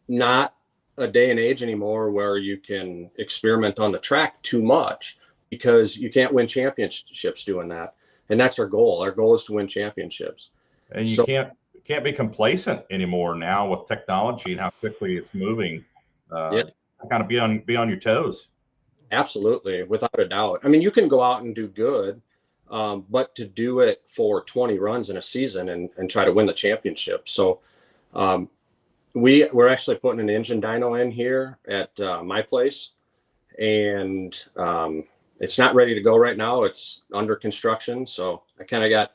not a day and age anymore where you can experiment on the track too much because you can't win championships doing that. And that's our goal. Our goal is to win championships. And you can't be complacent anymore now with technology and how quickly it's moving. Kind of be on your toes. Absolutely, without a doubt. I mean, you can go out and do good, but to do it for 20 runs in a season and try to win the championship. So we're actually putting an engine dyno in here at my place, and it's not ready to go right now. It's under construction. So I kind of got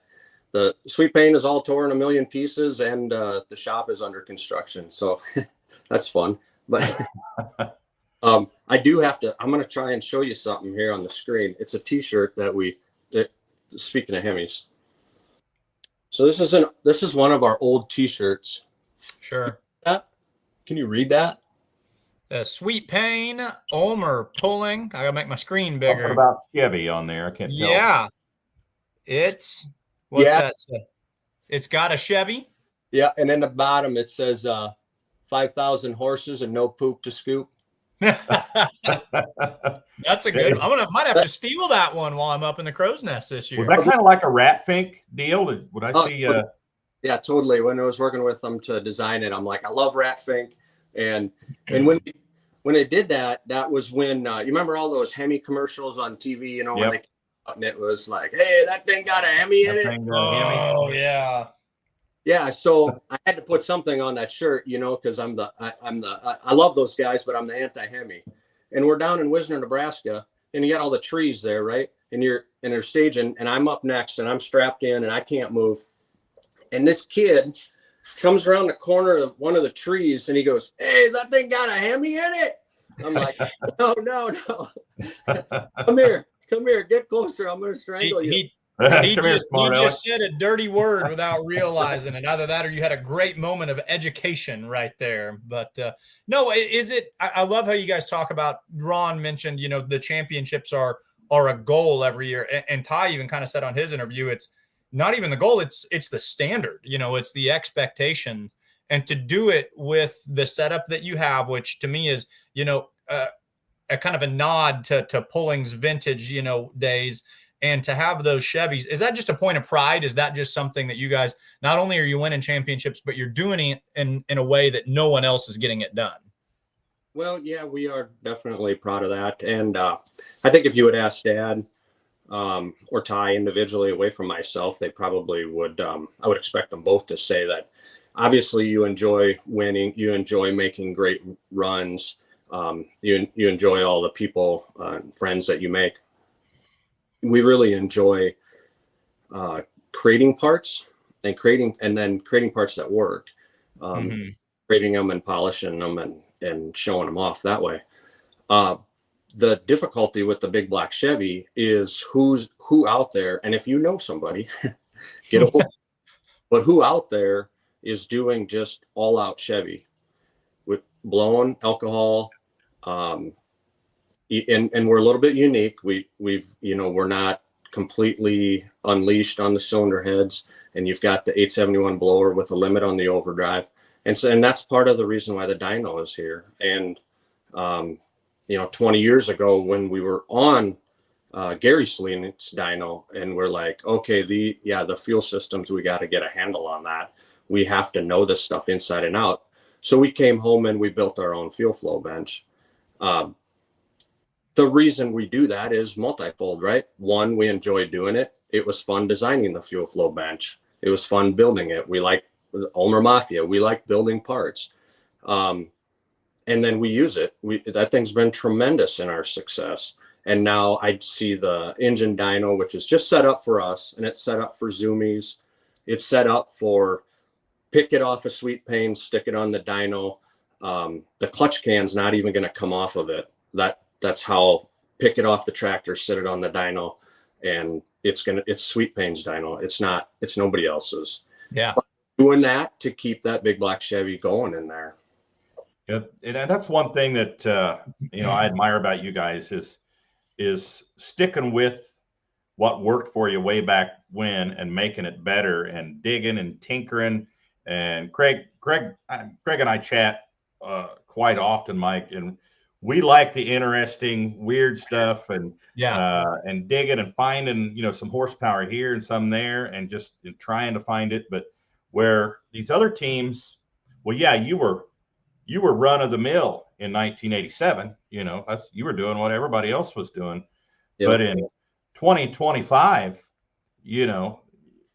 the Sweet Paint is all torn a million pieces, and the shop is under construction. So that's fun. But I do have to, I'm going to try and show you something here on the screen. It's a t-shirt that speaking of Hemis. So this is one of our old t-shirts. Sure. Can you read that? Sweet Pain, Ulmer pulling. I gotta make my screen bigger. What about Chevy on there? I can't tell. Yeah. What's Yeah. that say? It's got a Chevy. Yeah, and in the bottom it says 5,000 horses and no poop to scoop. That's a good. Might have to steal that one while I'm up in the crow's nest this year. Was that kind of like a rat fink deal? Would I see? Yeah, totally. When I was working with them to design it, I'm like, I love rat fink, and when they did that, that was when you remember all those Hemi commercials on TV, you know, when they came out and it was like, hey, that thing got a Hemi in it. Oh yeah. Yeah, so I had to put something on that shirt, you know, because I love those guys, but I'm the anti-Hemi. And we're down in Wisner, Nebraska, and you got all the trees there, right? And they're staging, and I'm up next, and I'm strapped in, and I can't move. And this kid comes around the corner of one of the trees, and he goes, "Hey, that thing got a Hemi in it?" I'm like, no. Come here, get closer. I'm gonna strangle you. He just said a dirty word without realizing it. Either that or you had a great moment of education right there. But no, is it? I love how you guys talk about. Ron mentioned, you know, the championships are a goal every year, and Ty even kind of said on his interview, it's not even the goal; it's the standard. You know, it's the expectation, and to do it with the setup that you have, which to me is, you know, a kind of a nod to Pulling's vintage, you know, days. And to have those Chevys, is that just a point of pride? Is that just something that you guys, not only are you winning championships, but you're doing it in a way that no one else is getting it done? Well, yeah, we are definitely proud of that. And I think if you would ask Dad or Ty individually away from myself, they probably would, I would expect them both to say that obviously you enjoy winning, you enjoy making great runs, you enjoy all the people, friends that you make. We really enjoy creating parts and then creating parts that work, creating them and polishing them and showing them off that way. The difficulty with the big black Chevy is who out there, and if you know somebody, get a hold. But who out there is doing just all out Chevy with blowing alcohol. And we're a little bit unique. We've you know, we're not completely unleashed on the cylinder heads, and you've got the 871 blower with a limit on the overdrive, and that's part of the reason why the dyno is here. And you know, 20 years ago when we were on Gary Salinas dyno, and we're like, okay, the fuel systems, we got to get a handle on that. We have to know this stuff inside and out. So we came home and we built our own fuel flow bench. The reason we do that is multifold, right? One, we enjoy doing it. It was fun designing the fuel flow bench. It was fun building it. We like Ulmer Mafia. We like building parts. And then we use it. That thing's been tremendous in our success. And now I see the engine dyno, which is just set up for us, and it's set up for zoomies. It's set up for pick it off a sweet pane, stick it on the dyno. The clutch can's not even going to come off of it. That's how pick it off the tractor, sit it on the dyno, and it's Sweet Pain's dyno. It's nobody else's. Yeah. But doing that to keep that big black Chevy going in there. Yeah, and that's one thing that you know, I admire about you guys is sticking with what worked for you way back when and making it better and digging and tinkering. And Craig and I chat quite often, Mike, and we like the interesting, weird stuff and digging and finding, you know, some horsepower here and some there and just trying to find it. But where these other teams, well, yeah, you were run of the mill in 1987, you know, you were doing what everybody else was doing. Yep. But in 2025, you know,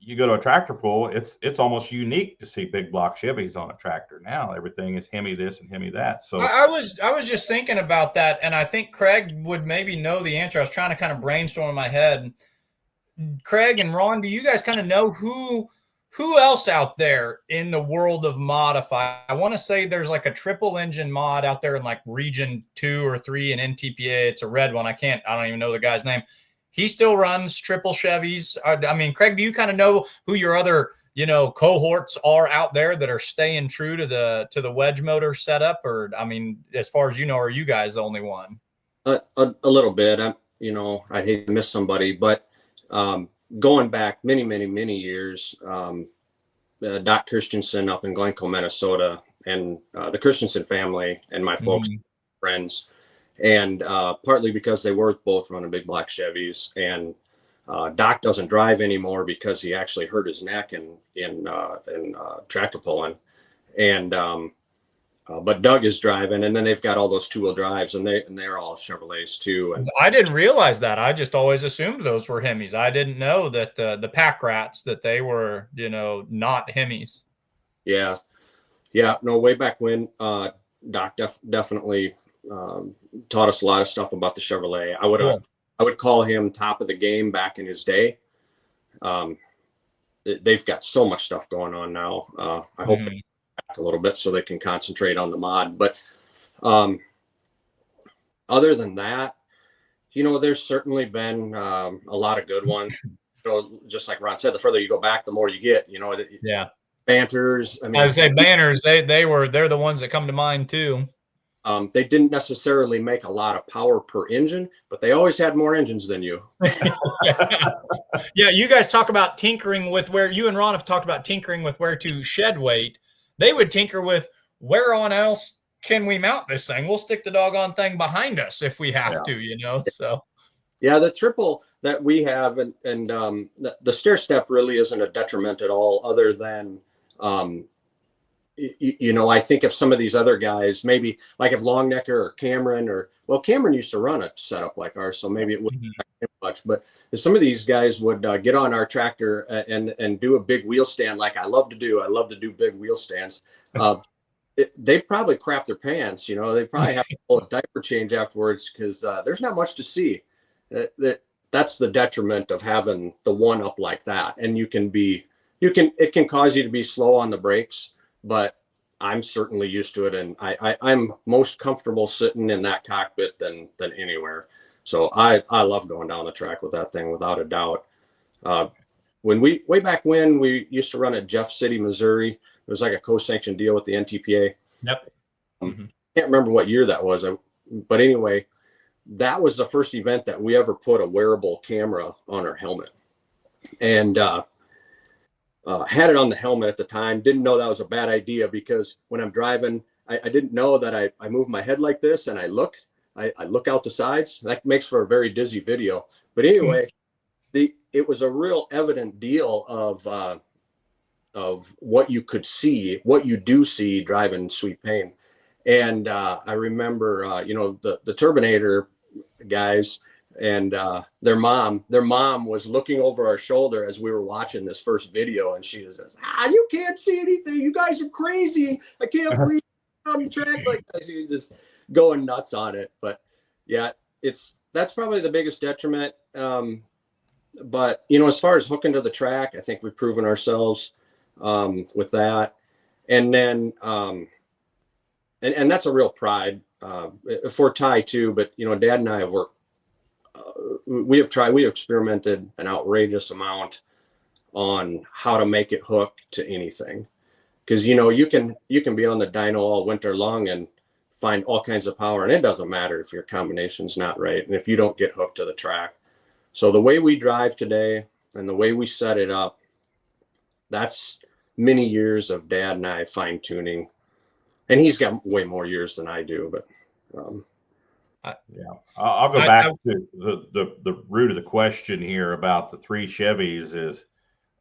you go to a tractor pool, it's almost unique to see big block Chevys on a tractor now. Everything is Hemi this and Hemi that. So I was just thinking about that, and I think Craig would maybe know the answer. I was trying to kind of brainstorm in my head. Craig and Ron, do you guys kind of know who else out there in the world of modify? I want to say there's like a triple engine mod out there in like region 2 or 3 in NTPA. It's a red one. I don't even know the guy's name. He still runs triple Chevys. I mean, Craig, do you kind of know who your other, you know, cohorts are out there that are staying true to the wedge motor setup? Or, I mean, as far as you know, are you guys the only one? A little bit. You know, I'd hate to miss somebody, but going back many years, Doc Christensen up in Glencoe, Minnesota, and the Christensen family and my folks, friends, and partly because they were both running big black Chevys, and Doc doesn't drive anymore because he actually hurt his neck in tractor pulling, and but Doug is driving, and then they've got all those 2-wheel drives, and they're all Chevrolets too. And I didn't realize that. I just always assumed those were Hemis. I didn't know that the pack rats, that they were, not Hemis. Yeah. No, way back when, Doc definitely taught us a lot of stuff about the Chevrolet. I would call him top of the game back in his day. They've got so much stuff going on now. I hope they back a little bit so they can concentrate on the mod. But other than that, there's certainly been a lot of good ones. Just like Ron said, the further you go back, the more you get. Yeah. Banters. I mean, I would say banners. They're the ones that come to mind too. They didn't necessarily make a lot of power per engine, but they always had more engines than you. Yeah, you guys talk about tinkering with where you and Ron have talked about tinkering with where to shed weight. They would tinker with where on else can we mount this thing? We'll stick the doggone thing behind us if we have to, So yeah, the triple that we have and the stair step really isn't a detriment at all, other than I think if some of these other guys, maybe like if Longnecker or Cameron Cameron used to run a setup like ours, so maybe it wouldn't affect much. But if some of these guys would get on our tractor and do a big wheel stand like I love to do big wheel stands. They probably crap their pants. They probably have to pull a diaper change afterwards because there's not much to see. That's the detriment of having the one up like that, and it can cause you to be slow on the brakes. But I'm certainly used to it, and I'm most comfortable sitting in that cockpit than anywhere. So I love going down the track with that thing without a doubt. Way back when we used to run at Jeff City, Missouri, it was like a co-sanctioned deal with the NTPA. Yep. Can't remember what year that was, but anyway, that was the first event that we ever put a wearable camera on our helmet, and had it on the helmet at the time. Didn't know that was a bad idea because when I'm driving, I didn't know that I move my head like this and I look out the sides. That makes for a very dizzy video. But anyway, it was a real evident deal of what you could see, what you do see driving Sweet Pain. And I remember, the Turbinator guys and their mom was looking over our shoulder as we were watching this first video, and she says, you can't see anything, you guys are crazy, I can't believe you're on the track like that. She was just going nuts on it. But yeah, that's probably the biggest detriment. But as far as hooking to the track, I think we've proven ourselves with that. And then and that's a real pride for Ty too. But Dad and I have worked. We have experimented an outrageous amount on how to make it hook to anything, because you can be on the dyno all winter long and find all kinds of power, and it doesn't matter if your combination's not right and if you don't get hooked to the track. So the way we drive today and the way we set it up, that's many years of Dad and I fine tuning, and he's got way more years than I do. But I'll go back to the root of the question here about the 3 Chevys is,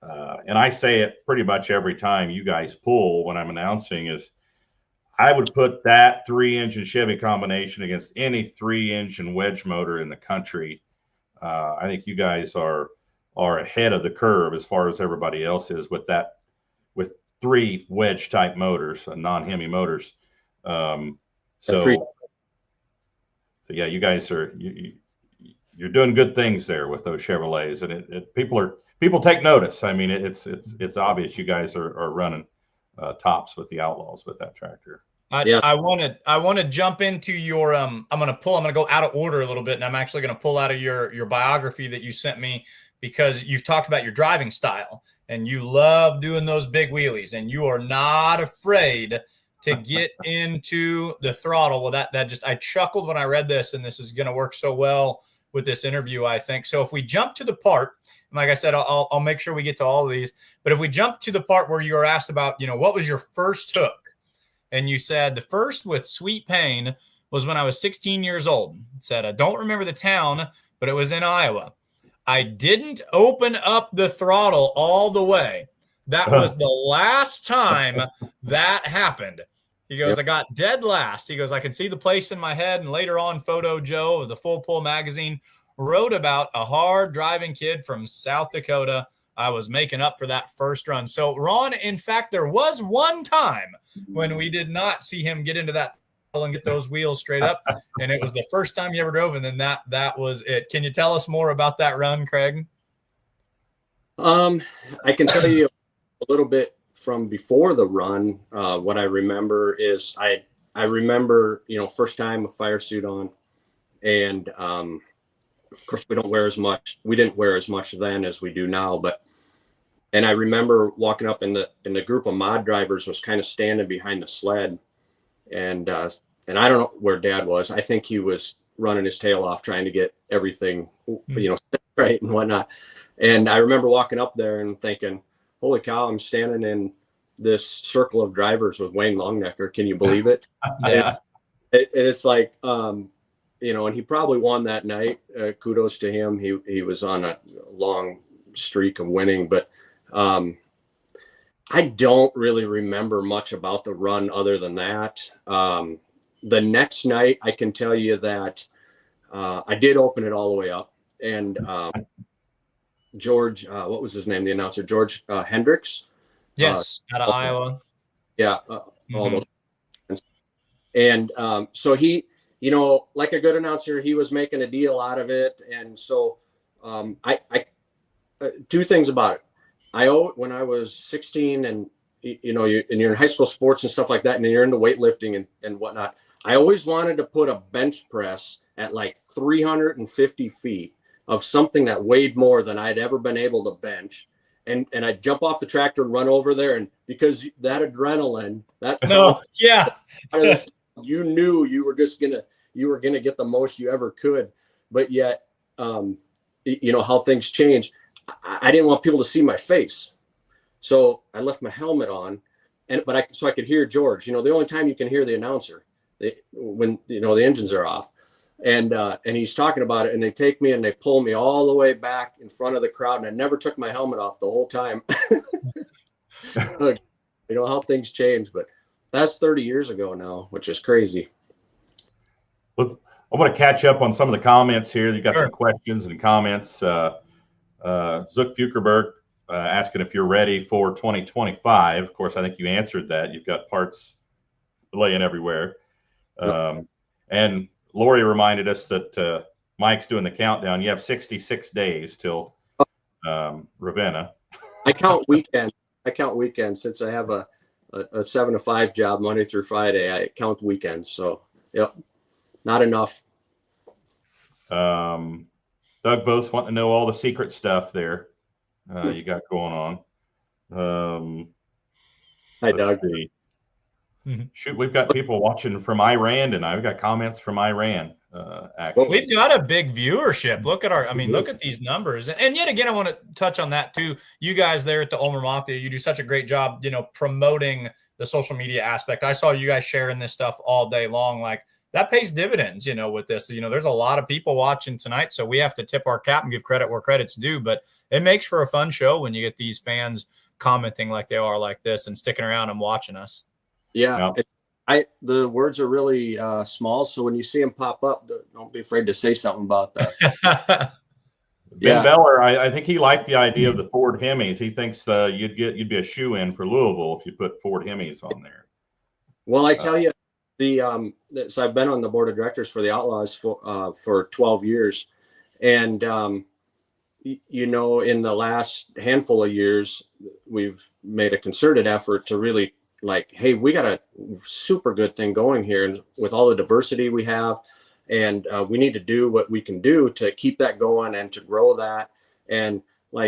and I say it pretty much every time you guys pull when I'm announcing, is I would put that 3-engine Chevy combination against any 3-engine wedge motor in the country. I think you guys are ahead of the curve as far as everybody else is with 3 wedge type motors, non-Hemi motors. So yeah, you guys you're doing good things there with those Chevrolets, and people take notice. I mean, it's obvious you guys are running tops with the Outlaws with that tractor. I want to jump into your I'm going to go out of order a little bit, and I'm actually going to pull out of your biography that you sent me, because you've talked about your driving style and you love doing those big wheelies and you are not afraid to get into the throttle. Well, I chuckled when I read this, and this is going to work so well with this interview, I think. So if we jump to the part And like I said, I'll make sure we get to all of these. But if we jump to the part where you were asked about, what was your first hook? And you said the first with Sweet Pain was when I was 16 years old. It said, I don't remember the town, but it was in Iowa. I didn't open up the throttle all the way. That was the last time that happened. He goes, I got dead last. He goes, I can see the place in my head. And later on, Photo Joe of the Full Pull magazine wrote about a hard driving kid from South Dakota. I was making up for that first run. So, Ron, in fact, there was one time when we did not see him get into that and get those wheels straight up. And it was the first time he ever drove. And then that was it. Can you tell us more about that run, Craig? I can tell you a little bit from before the run. What I remember is I remember, first time a fire suit on, and of course we didn't wear as much then as we do now, and I remember walking up in the group of mod drivers was kind of standing behind the sled, and I don't know where Dad was. I think he was running his tail off trying to get everything, right and whatnot. And I remember walking up there and thinking, holy cow, I'm standing in this circle of drivers with Wayne Longnecker. Can you believe it? Yeah. And it's like, and he probably won that night. Kudos to him. He was on a long streak of winning, but I don't really remember much about the run other than that. The next night, I can tell you that I did open it all the way up, and George, what was his name? The announcer, George Hendricks. Yes, out of Iowa. Yeah, all those. And so he, like a good announcer, he was making a deal out of it. And so I two things about it. When I was 16 and, you're in high school sports and stuff like that, and then you're into weightlifting and whatnot, I always wanted to put a bench press at like 350 feet of something that weighed more than I'd ever been able to bench. And I'd jump off the tractor and run over there. And because that adrenaline, you knew you were gonna get the most you ever could. But yet, how things change. I didn't want people to see my face, so I left my helmet on, so I could hear George. The only time you can hear the announcer when the engines are off. And he's talking about it, and they take me and they pull me all the way back in front of the crowd, and I never took my helmet off the whole time. How things change, but that's 30 years ago now, which is crazy. Well, I want to catch up on some of the comments here. You got some questions and comments. Zook Fukerberg asking if you're ready for 2025. Of course, I think you answered that. You've got parts laying everywhere. And Lori reminded us that Mike's doing the countdown. You have 66 days till Ravenna. I count weekends since I have a 7 to 5 job Monday through Friday. I count weekends. So, not enough. Doug Both wanting to know all the secret stuff there you got going on. Hi, Doug. See. Shoot, we've got people watching from Iran tonight. We've got comments from Iran. Actually, we've got a big viewership. Look at these numbers. And yet again, I want to touch on that too. You guys there at the Ulmer Mafia, you do such a great job, promoting the social media aspect. I saw you guys sharing this stuff all day long. Like that pays dividends, with this. There's a lot of people watching tonight, so we have to tip our cap and give credit where credit's due. But it makes for a fun show when you get these fans commenting like they are like this and sticking around and watching us. Yeah, the words are really small, so when you see them pop up, don't be afraid to say something about that. Ben Beller, I think he liked the idea of the Ford Hemis. He thinks you'd be a shoe-in for Louisville if you put Ford Hemis on there. Well, I tell you, so I've been on the board of directors for the Outlaws for 12 years, and in the last handful of years, we've made a concerted effort to really hey, we got a super good thing going here, and with all the diversity we have, and we need to do what we can do to keep that going and to grow that, and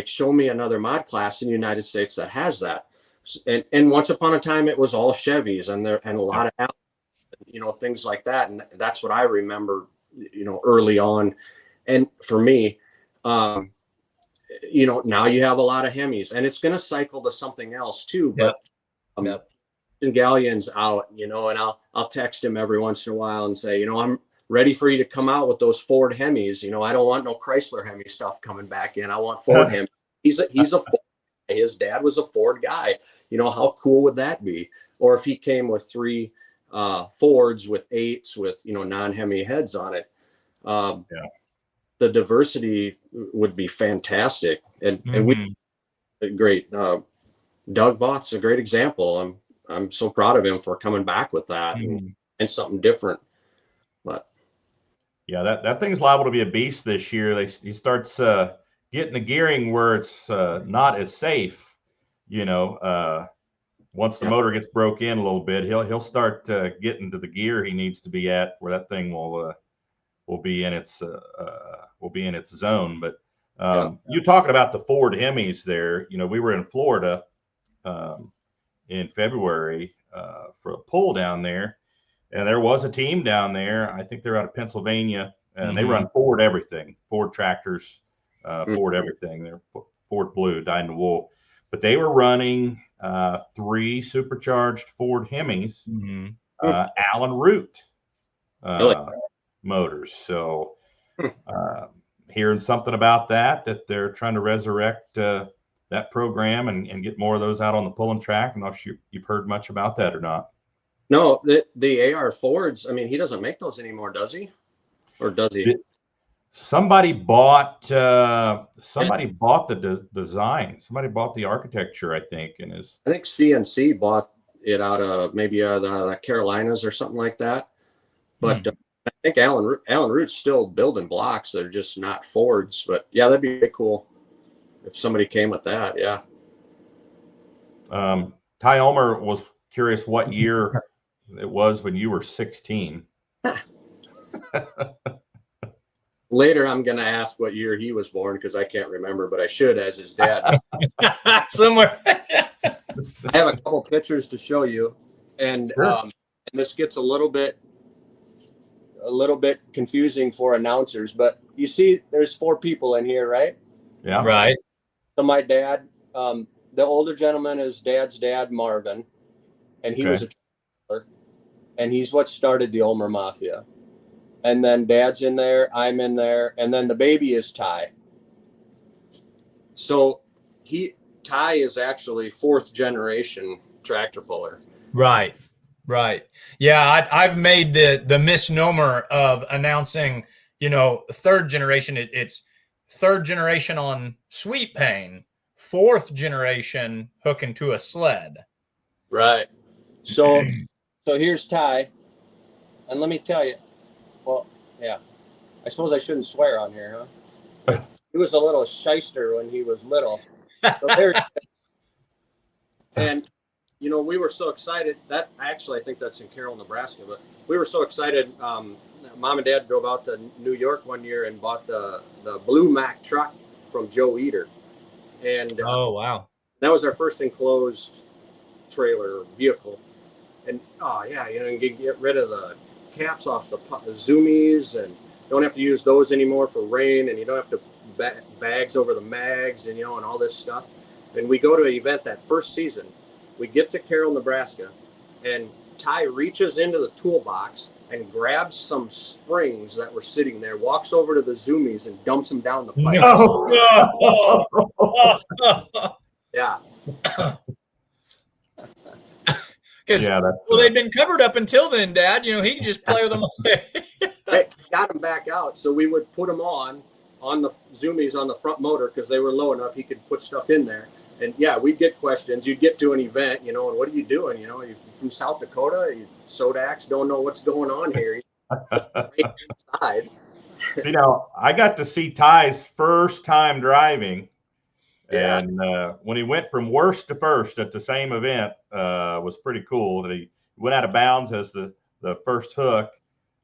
show me another mod class in the United States that has that. And once upon a time, it was all Chevys and a lot of things like that, and that's what I remember, early on. And for me, now you have a lot of Hemis, and it's going to cycle to something else too. But Gallion's out, and I'll text him every once in a while and say, I'm ready for you to come out with those Ford Hemis. I don't want no Chrysler Hemi stuff coming back in. I want Ford Hemi. He's a Ford. His dad was a Ford guy. How cool would that be? Or if he came with 3 Fords with 8s with non-Hemi heads on it. The diversity would be fantastic, and we great. Doug Vought's a great example. I'm so proud of him for coming back with that and something different. But yeah, that thing's liable to be a beast this year. He starts getting the gearing where it's not as safe. Once the motor gets broke in a little bit, he'll start getting to the gear he needs to be at, where that thing will be in its zone. But you talking about the Ford Hemis there? We were in Florida in February for a pull down there, and there was a team down there. I think they're out of Pennsylvania, and they run Ford everything, Ford tractors, Ford everything. They're Ford Blue, dyed in the wool, but they were running 3 supercharged Ford Hemis, Allen Root motors. So hearing something about that they're trying to resurrect that program and get more of those out on the pulling track. I'm not sure you've heard much about that or not. No, the AR Fords, he doesn't make those anymore, does he? Or does he? Somebody bought the design. Somebody bought the architecture, I think, I think CNC bought it out of maybe the Carolinas or something like that. But I think Allen Root's still building blocks. They're just not Fords. But yeah, that'd be cool if somebody came with that. Yeah. Ty Ulmer was curious what year it was when you were 16. Later, I'm going to ask what year he was born because I can't remember, but I should as his dad. Somewhere. I have a couple pictures to show you, and this gets a little bit confusing for announcers, but you see there's 4 people in here, right? Yeah. Right. So my dad, the older gentleman is Dad's dad, Marvin, and he was a traveler, and he's what started the Ulmer Mafia. And then Dad's in there, I'm in there, and then the baby is Ty. So Ty is actually 4th generation tractor puller. Right. Yeah, I've made the misnomer of announcing, 3rd generation. It's 3rd generation on sweet pane, 4th generation hooking to a sled. Right. So here's Ty, and let me tell you. Well, yeah. I suppose I shouldn't swear on here, huh? He was a little shyster when he was little. So there. And we were so excited that I think that's in Carroll, Nebraska, but we were so excited. Mom and Dad drove out to New York one year and bought the Blue Mac truck from Joe Eater. And oh, wow. That was our first enclosed trailer vehicle. And you get rid of the caps off the zoomies, and you don't have to use those anymore for rain, and you don't have to bags over the mags, and and all this stuff. And we go to an event that first season. We get to Carroll, Nebraska, and Ty reaches into the toolbox and grabs some springs that were sitting there, walks over to the zoomies and dumps them down the pipe. No. Yeah. They'd been covered up until then, Dad. He could just play with them. Got them back out, so we would put them on the zoomies on the front motor because they were low enough he could put stuff in there. And we'd get questions. You'd get to an event, and what are you doing? You're from South Dakota, Sodaks, don't know what's going on here. See, now I got to see Ty's first time driving. Yeah. And when he went from worst to first at the same event, was pretty cool. That he went out of bounds as the first hook,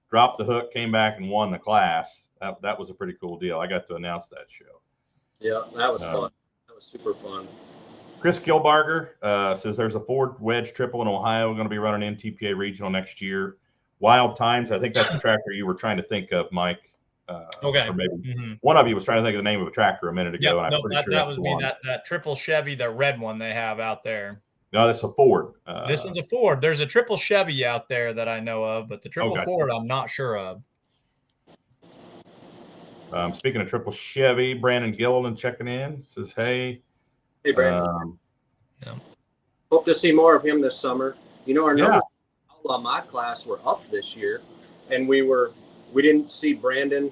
dropped the hook, came back and won the class. That was a pretty cool deal. I got to announce that show. Yeah, that was fun. That was super fun. Chris Kilbarger says there's a Ford Wedge triple in Ohio going to be running NTPA regional next year. Wild Times. I think that's the tractor you were trying to think of, Mike. Okay. Or maybe one of you was trying to think of the name of a tractor a minute ago, and I'm pretty sure that that's was the me. one. That triple Chevy, the red one they have out there. No, that's a Ford. This one's a Ford. There's a triple Chevy out there that I know of, but the triple Ford I'm not sure of. Speaking of triple Chevy, Brandon Gilliland checking in, says, hey. Hey, Brandon. Hope to see more of him this summer. You know, our numbers Outlaw Mod class were up this year, and we didn't see Brandon.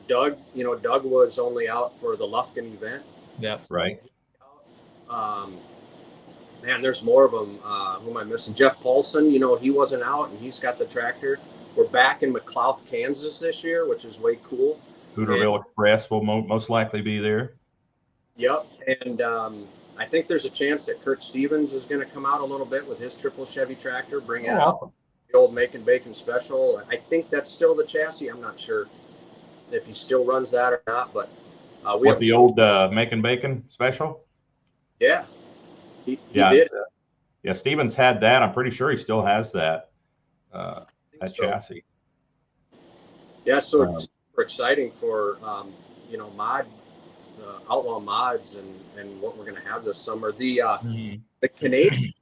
Doug, you know, Doug was only out for the Lufkin event. Yep. Right. Man, there's more of them. Who am I missing? Jeff Paulson, you know, he wasn't out, and he's got the tractor. We're back in McLouth, Kansas this year, which is way cool. Hooterville Express will most likely be there. Yep. And I think there's a chance that Kurt Stevens is going to come out a little bit with his triple Chevy tractor, bring it out. The old Making Bacon Special. I think that's still the chassis. I'm not sure if he still runs that or not, but we have the old Making Bacon Special. Yeah, he did. Yeah, Stevens had that. I'm pretty sure he still has that chassis. Yeah, so it's super exciting for you know, Outlaw Mods and what we're going to have this summer. The Canadians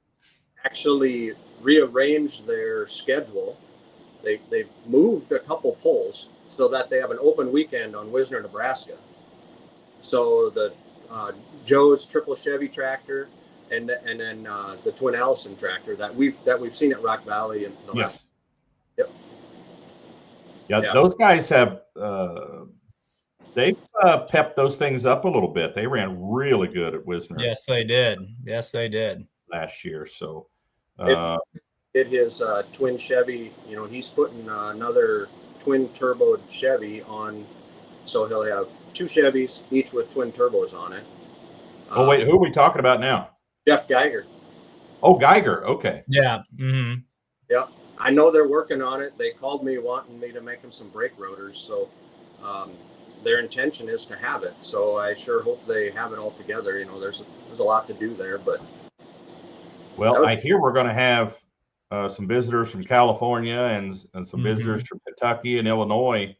actually rearranged their schedule. They've moved a couple polls so that they have an open weekend on Wisner, Nebraska. So the Joe's triple Chevy tractor and then the Twin Allison tractor that we've seen at Rock Valley in the last. Yep. Yeah, those guys have they've pepped those things up a little bit. They ran really good at Wisner. Yes, they did. Yes, they did last year. So did his twin Chevy. You know, he's putting another twin turbo Chevy on, so he'll have two Chevys, each with twin turbos on it. Oh wait, who are we talking about now? Jeff Geiger. Oh, Geiger. Okay. Yeah. Yep. I know they're working on it. They called me wanting me to make them some brake rotors. So their intention is to have it. So I sure hope they have it all together. You know, there's a lot to do there, but. Well, I hear we're going to have some visitors from California and some visitors from Kentucky and Illinois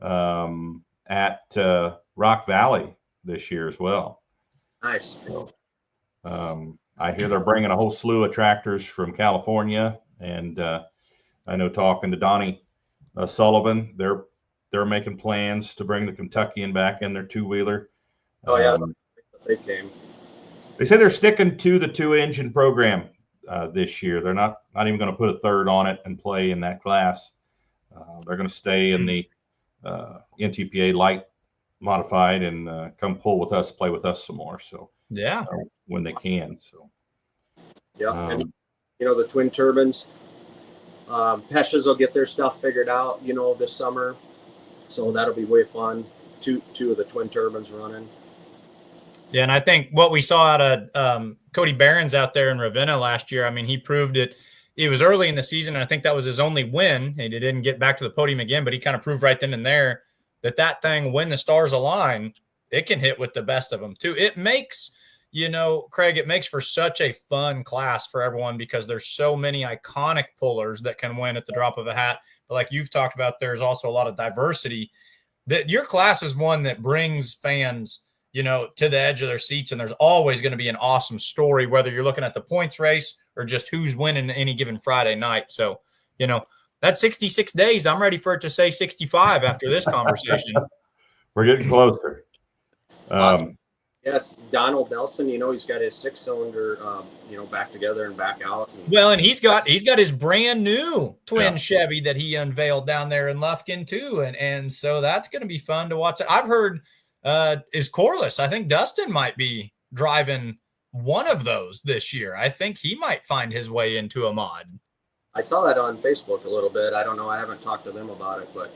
at Rock Valley this year as well. Nice. So, I hear they're bringing a whole slew of tractors from California, and I know talking to Donnie Sullivan, they're making plans to bring the Kentuckian back in their two-wheeler. Oh yeah, they came. They say they're sticking to the 2-engine program this year. They're not even going to put a third on it and play in that class. They're going to stay in the NTPA light modified and come pull with us, play with us some more. So when they can. So and you know, the twin turbines, Pesha's will get their stuff figured out, you know, this summer. So that'll be way fun. Two of the twin turbines running. Yeah, and I think what we saw out of Cody Barron's out there in Ravenna last year, I mean, he proved it. It was early in the season, and I think that was his only win. And he didn't get back to the podium again, but he kind of proved right then and there that thing, when the stars align, it can hit with the best of them too. It makes, you know, Craig, it makes for such a fun class for everyone because there's so many iconic pullers that can win at the drop of a hat. But like you've talked about, there's also a lot of diversity. That your class is one that brings fans, you know, to the edge of their seats, and there's always going to be an awesome story, whether you're looking at the points race or just who's winning any given Friday night. So, you know, that's 66 days. I'm ready for it to say 65 after this conversation. We're getting closer. Awesome. Yes, Donald Nelson, you know, he's got his 6-cylinder, you know, back together and back out. Well, and he's got his brand new twin Chevy that he unveiled down there in Lufkin too. And so that's going to be fun to watch. I've heard is Corliss. I think Dustin might be driving one of those this year. I think he might find his way into a mod. I saw that on Facebook a little bit. I don't know. I haven't talked to them about it, but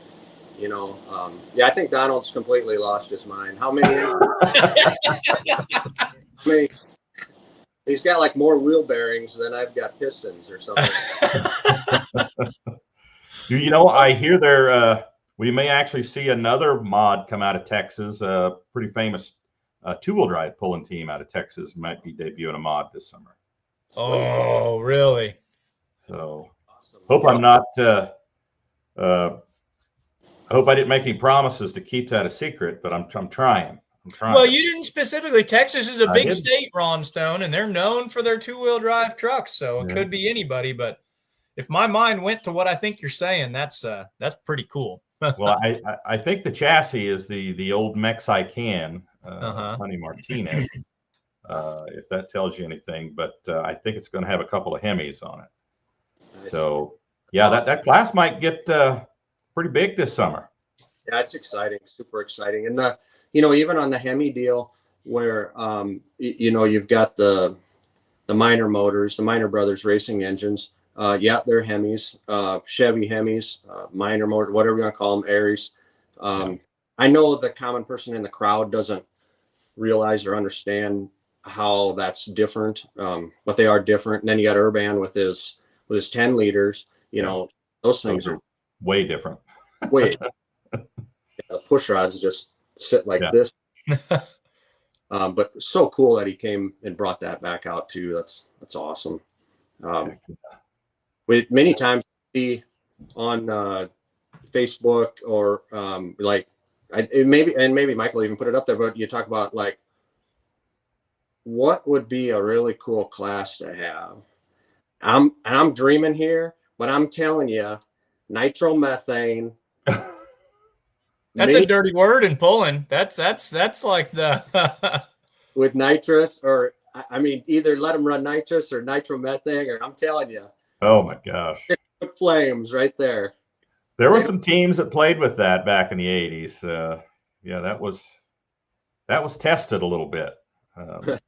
you know, I think Donald's completely lost his mind. How many? He's got like more wheel bearings than I've got pistons or something. You know, I hear we may actually see another mod come out of Texas. A pretty famous two-wheel drive pulling team out of Texas might be debuting a mod this summer. Oh, really? So, hope I'm not I hope I didn't make any promises to keep that a secret, but I'm trying. I'm trying. Well, you didn't specifically. Texas is a big did. state, Ron Stone, and they're known for their two-wheel drive trucks. So it Yeah. could be anybody. But if my mind went to what I think you're saying, that's pretty cool. Well, I think the chassis is the old Mexican Sonny Martinez, if that tells you anything. But I think it's going to have a couple of Hemis on it. Nice. So yeah, that class might get pretty big this summer. Yeah, it's exciting, super exciting. And even on the Hemi deal, where you've got the Minor motors, the Minor Brothers racing engines. Yeah, they're Hemis, Chevy Hemis, Minor motor, whatever you want to call them, Aries. I know the common person in the crowd doesn't realize or understand how that's different, but they are different. And then you got Urban with his 10 liters. Those things are way different. The push rods just sit like this. But so cool that he came and brought that back out too. That's awesome. We many times see on Facebook or maybe Michael even put it up there, but you talk about like what would be a really cool class to have. I'm dreaming here, but I'm telling you, nitromethane. That's a dirty word in pulling. That's like the with nitrous, or I mean, either let them run nitrous or nitromethane, or I'm telling you. Oh my gosh! Flames right there. There were some teams that played with that back in the 80s. Yeah, that was tested a little bit. But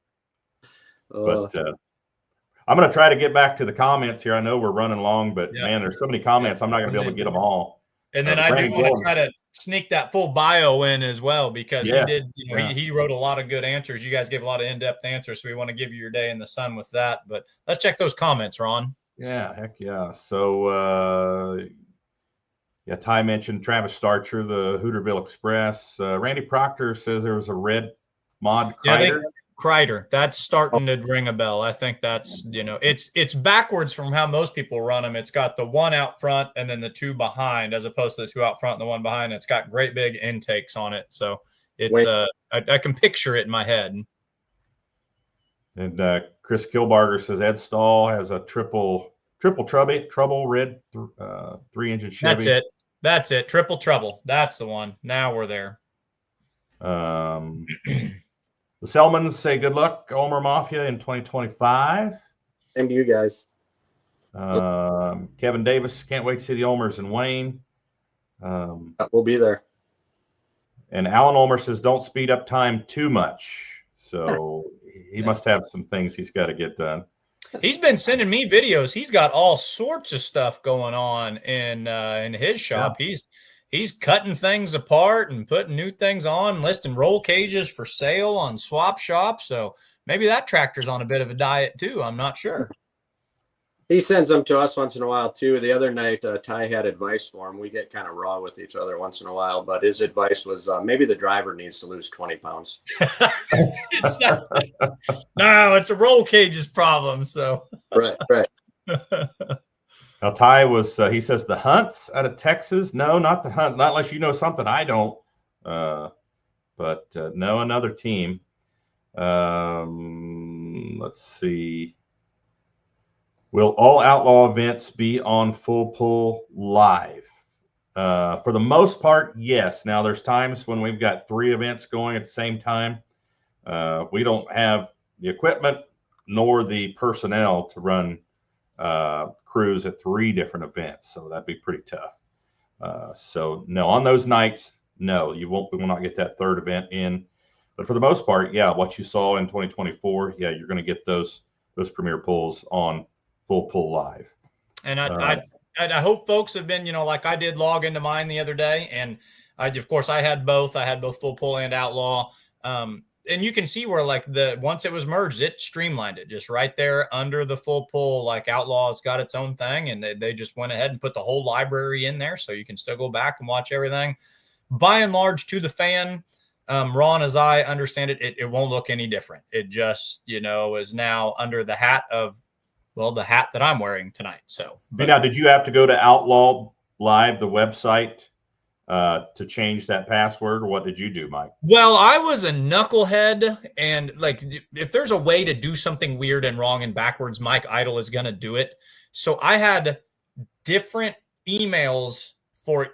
I'm going to try to get back to the comments here. I know we're running long, but man, there's so many comments. I'm not going to be able to get them all. And then I do want to try to sneak that full bio in as well, because he did, he wrote a lot of good answers. You guys gave a lot of in-depth answers, so we want to give you your day in the sun with that. But let's check those comments, Ron. Yeah, heck yeah. So, Ty mentioned Travis Starcher, the Hooterville Express. Randy Proctor says there was a red mod Kreider. Kreider, that's starting to ring a bell. I think that's, it's backwards from how most people run them. It's got the one out front and then the two behind, as opposed to the two out front and the one behind. It's got great big intakes on it. So it's, I can picture it in my head. And Chris Kilbarger says Ed Stahl has a triple trouble red 3-engine Chevy. That's it. Triple trouble. That's the one. Now we're there. The Selmans say good luck, Ulmer Mafia, in 2025. Same to you guys. Kevin Davis, can't wait to see the Ulmers in Wayne. We'll be there. And Alan Ulmer says don't speed up time too much. So he must have some things he's got to get done. He's been sending me videos. He's got all sorts of stuff going on in his shop. Yeah. He's cutting things apart and putting new things on, listing roll cages for sale on Swap Shop. So maybe that tractor's on a bit of a diet too. I'm not sure. He sends them to us once in a while too. The other night, Ty had advice for him. We get kind of raw with each other once in a while, but his advice was maybe the driver needs to lose 20 pounds. It's not, no, it's a roll cages problem. So right. Now, Ty was, he says the Hunts out of Texas. No, not the Hunt. Not unless you know something I don't. But no, another team. Let's see. Will all Outlaw events be on Full Pull Live? For the most part, yes. Now, there's times when we've got 3 events going at the same time. We don't have the equipment nor the personnel to run crews at 3 different events, so that'd be pretty tough. So no, on those nights, no, we will not get that 3rd event in. But for the most part, yeah, what you saw in 2024, yeah, you're going to get those premier pulls on Full Pull Live. And I hope folks have been, like I did, log into mine the other day, and of course I had both. I had both Full Pull and Outlaw. And you can see where once it was merged, it streamlined it just right there under the Full Pull. Like Outlaw's got its own thing, and they just went ahead and put the whole library in there, so you can still go back and watch everything. By and large, to the fan, Ron, as I understand it, it won't look any different. It just is now under the hat of the hat that I'm wearing tonight. So now, did you have to go to Outlawed Live, the website, to change that password, or what did you do, Mike? Well, I was a knucklehead, and like, if there's a way to do something weird and wrong and backwards, Mike Idle is going to do it. So I had different emails for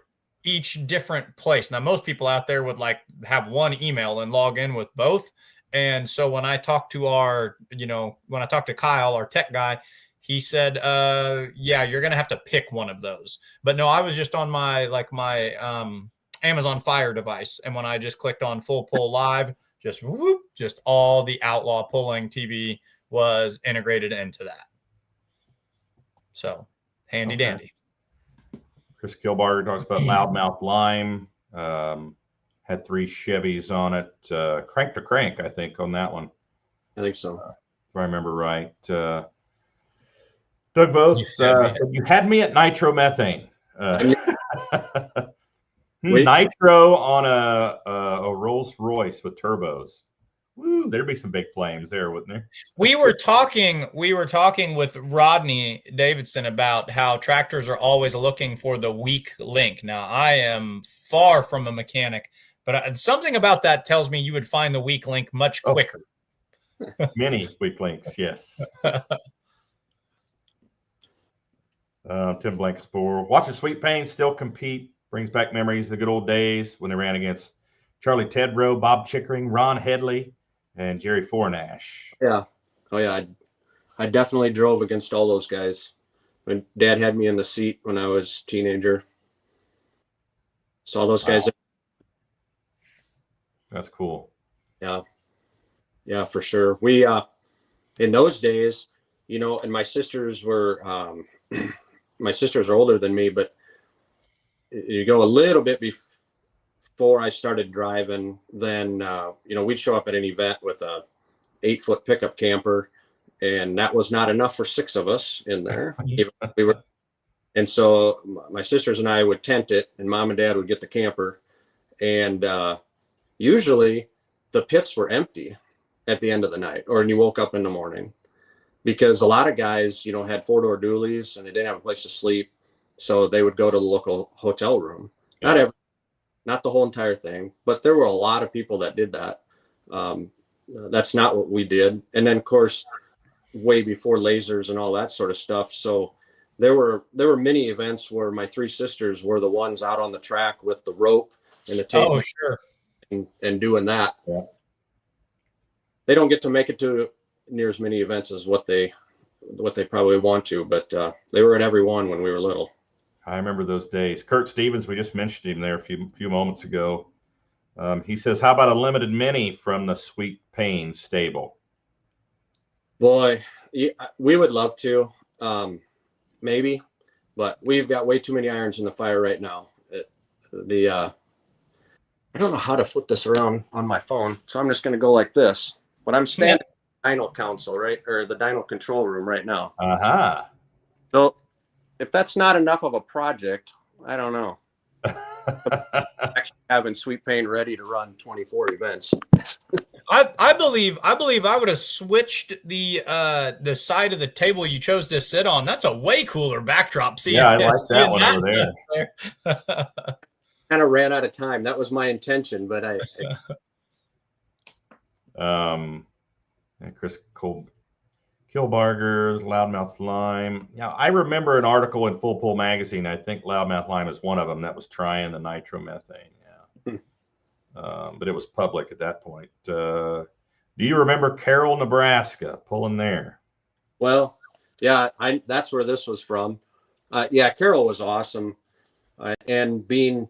each different place. Now, most people out there would like have one email and log in with both. And so when I talked to when I talked to Kyle, our tech guy, he said, yeah, you're going to have to pick one of those. But no, I was just on my Amazon Fire device. And when I just clicked on Full Pull Live, just all the Outlaw pulling TV was integrated into that. So handy dandy. Chris Kilbarger talks about Loudmouth Lime. Had 3 Chevys on it. Crank to crank, I think, on that one. I think so. If I remember right. Doug Voth said, you had me at nitromethane. Nitro on a Rolls Royce with turbos. Woo, there'd be some big flames there, wouldn't there? We were talking with Rodney Davidson about how tractors are always looking for the weak link. Now, I am far from a mechanic, but something about that tells me you would find the weak link much quicker. Many weak links, yes. Tim Blankspore. Watching Sweet Pain still compete brings back memories of the good old days when they ran against Charlie Tedrow, Bob Chickering, Ron Headley, and Jerry Fornash. Yeah. Oh, yeah. I definitely drove against all those guys. When Dad had me in the seat when I was a teenager. Saw those guys. That's cool. Yeah. Yeah, for sure. We, in those days, and my sisters were, my sisters are older than me, but you go a little bit before I started driving, then, we'd show up at an event with a 8-foot pickup camper, and that was not enough for 6 of us in there. And so my sisters and I would tent it, and Mom and Dad would get the camper, and usually the pits were empty at the end of the night, or when you woke up in the morning, because a lot of guys, had 4-door dualies and they didn't have a place to sleep. So they would go to the local hotel room. Yeah. Not the whole entire thing, but there were a lot of people that did that. That's not what we did. And then, of course, way before lasers and all that sort of stuff. So there were many events where my 3 sisters were the ones out on the track with the rope and the tape. Oh, sure. And doing that. Yeah. They don't get to make it to near as many events as what they probably want to, but they were at every one when we were little. I remember those days. Kurt Stevens, we just mentioned him there a few moments ago. He says, how about a limited mini from the Sweet Pain stable? Boy, we would love to, maybe, but we've got way too many irons in the fire right now. I don't know how to flip this around on my phone, so I'm just going to go like this. But I'm standing in the dyno console, right, or the dyno control room right now. Uh-huh. So if that's not enough of a project, I don't know. Actually having Sweet Pain ready to run 24 events. I believe I would have switched the side of the table you chose to sit on. That's a way cooler backdrop. I like that one over there. Kind of ran out of time. That was my intention, but Chris Kilbarger, Loudmouth Lime. Yeah, I remember an article in Full Pull magazine. I think Loudmouth Lime is one of them that was trying the nitromethane. Yeah, but it was public at that point. Do you remember Carroll, Nebraska, pulling there? Well, yeah, that's where this was from. Carroll was awesome, and being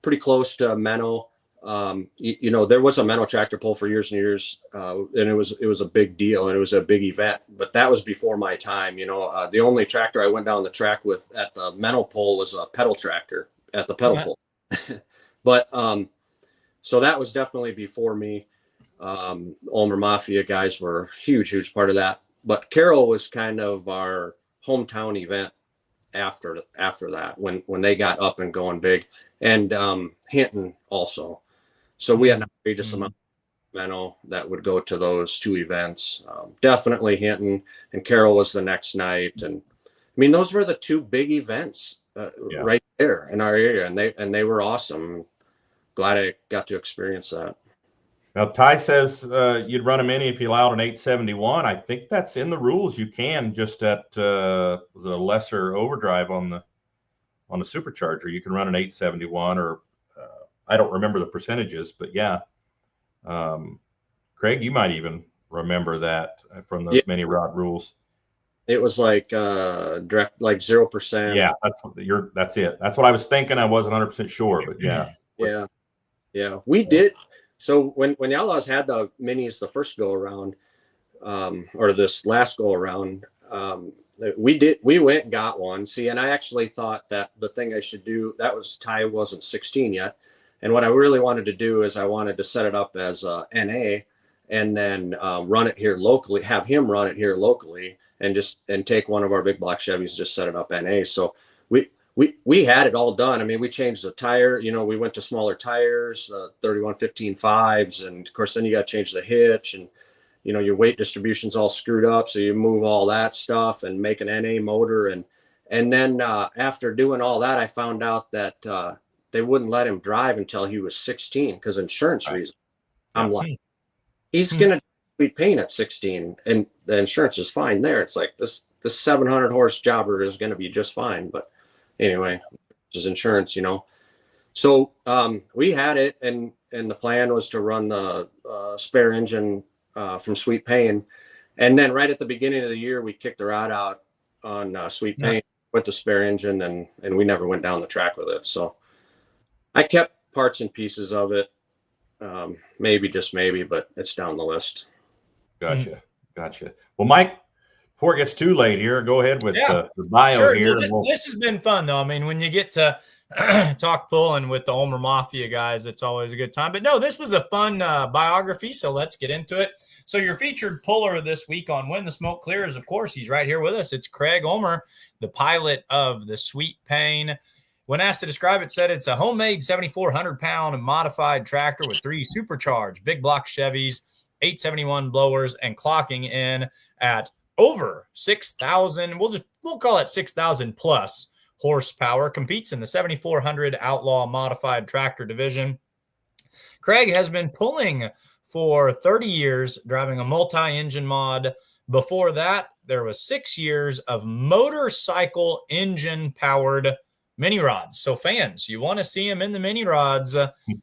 pretty close to Menno. There was a Menno tractor pull for years and years, and it was a big deal, and it was a big event. But that was before my time. The only tractor I went down the track with at the Menno pull was a pedal tractor at the pedal pull. But so that was definitely before me. Ulmer Mafia guys were a huge part of that. But Carroll was kind of our hometown event after that when they got up and going big, and Hinton also. So we had an outrageous amount of Menno that would go to those 2 events. Definitely Hinton, and Carroll was the next night. And I mean, those were the 2 big events right there in our area, and they were awesome. Glad I got to experience that. Now, Ty says you'd run a mini if you allowed an 871. I think that's in the rules. You can, just at was it a lesser overdrive on the supercharger. You can run an 871, or I don't remember the percentages, but yeah. Craig, you might even remember that from those mini rod rules. It was like direct, like 0%. Yeah, that's it. That's what I was thinking. I wasn't 100% sure, but yeah. Yeah. We did. So when the Outlaws had the minis the first go around, or this last go around, we went and got one. See, and I actually thought that the thing I should do, Ty wasn't 16 yet. And what I really wanted to do is I wanted to set it up as a NA, and then run it here locally, have him run it here locally, and take one of our big block Chevys, just set it up NA. So we had it all done. I mean, we changed the tire, we went to smaller tires, 3115 5s. And of course, then you got to change the hitch, and, your weight distribution's all screwed up. So you move all that stuff and make an NA motor. And then after doing all that, I found out that they wouldn't let him drive until he was 16 because insurance reasons. I'm like, he's going to be paying at 16, and the insurance is fine there. It's like this 700 horse jobber is going to be just fine. But anyway, just insurance, So we had it, and the plan was to run the spare engine from Sweet Pain. And then right at the beginning of the year, we kicked the rod out on Sweet Pain with the spare engine, and we never went down the track with it. So I kept parts and pieces of it, just maybe, but it's down the list. Gotcha. Well, Mike, before it gets too late here, go ahead with the bio here. This has been fun, though. I mean, when you get to talk pulling with the Ulmer Mafia guys, it's always a good time. But no, this was a fun biography, so let's get into it. So your featured puller this week on When the Smoke Clears, of course, he's right here with us. It's Craig Ulmer, the pilot of the Sweet Pain. When asked to describe it, said it's a homemade 7,400-pound modified tractor with 3 supercharged big block Chevys, 871 blowers, and clocking in at over 6,000. We'll call it 6,000 plus horsepower. Competes in the 7,400 Outlaw modified tractor division. Craig has been pulling for 30 years, driving a multi-engine mod. Before that, there was 6 years of motorcycle engine powered mini rods. So fans, you want to see him in the mini rods,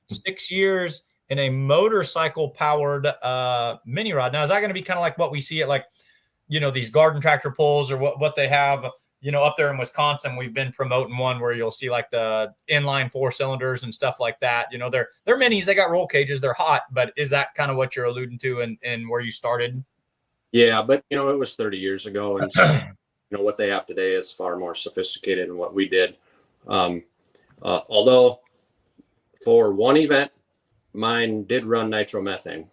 6 years in a motorcycle powered mini rod. Now, is that going to be kind of like what we see at these garden tractor pulls, or what they have, up there in Wisconsin? We've been promoting one where you'll see like the inline 4 cylinders and stuff like that. They're minis, they got roll cages, they're hot, but is that kind of what you're alluding to and where you started? Yeah, but it was 30 years ago. And so, what they have today is far more sophisticated than what we did. Although for one event, mine did run nitromethane.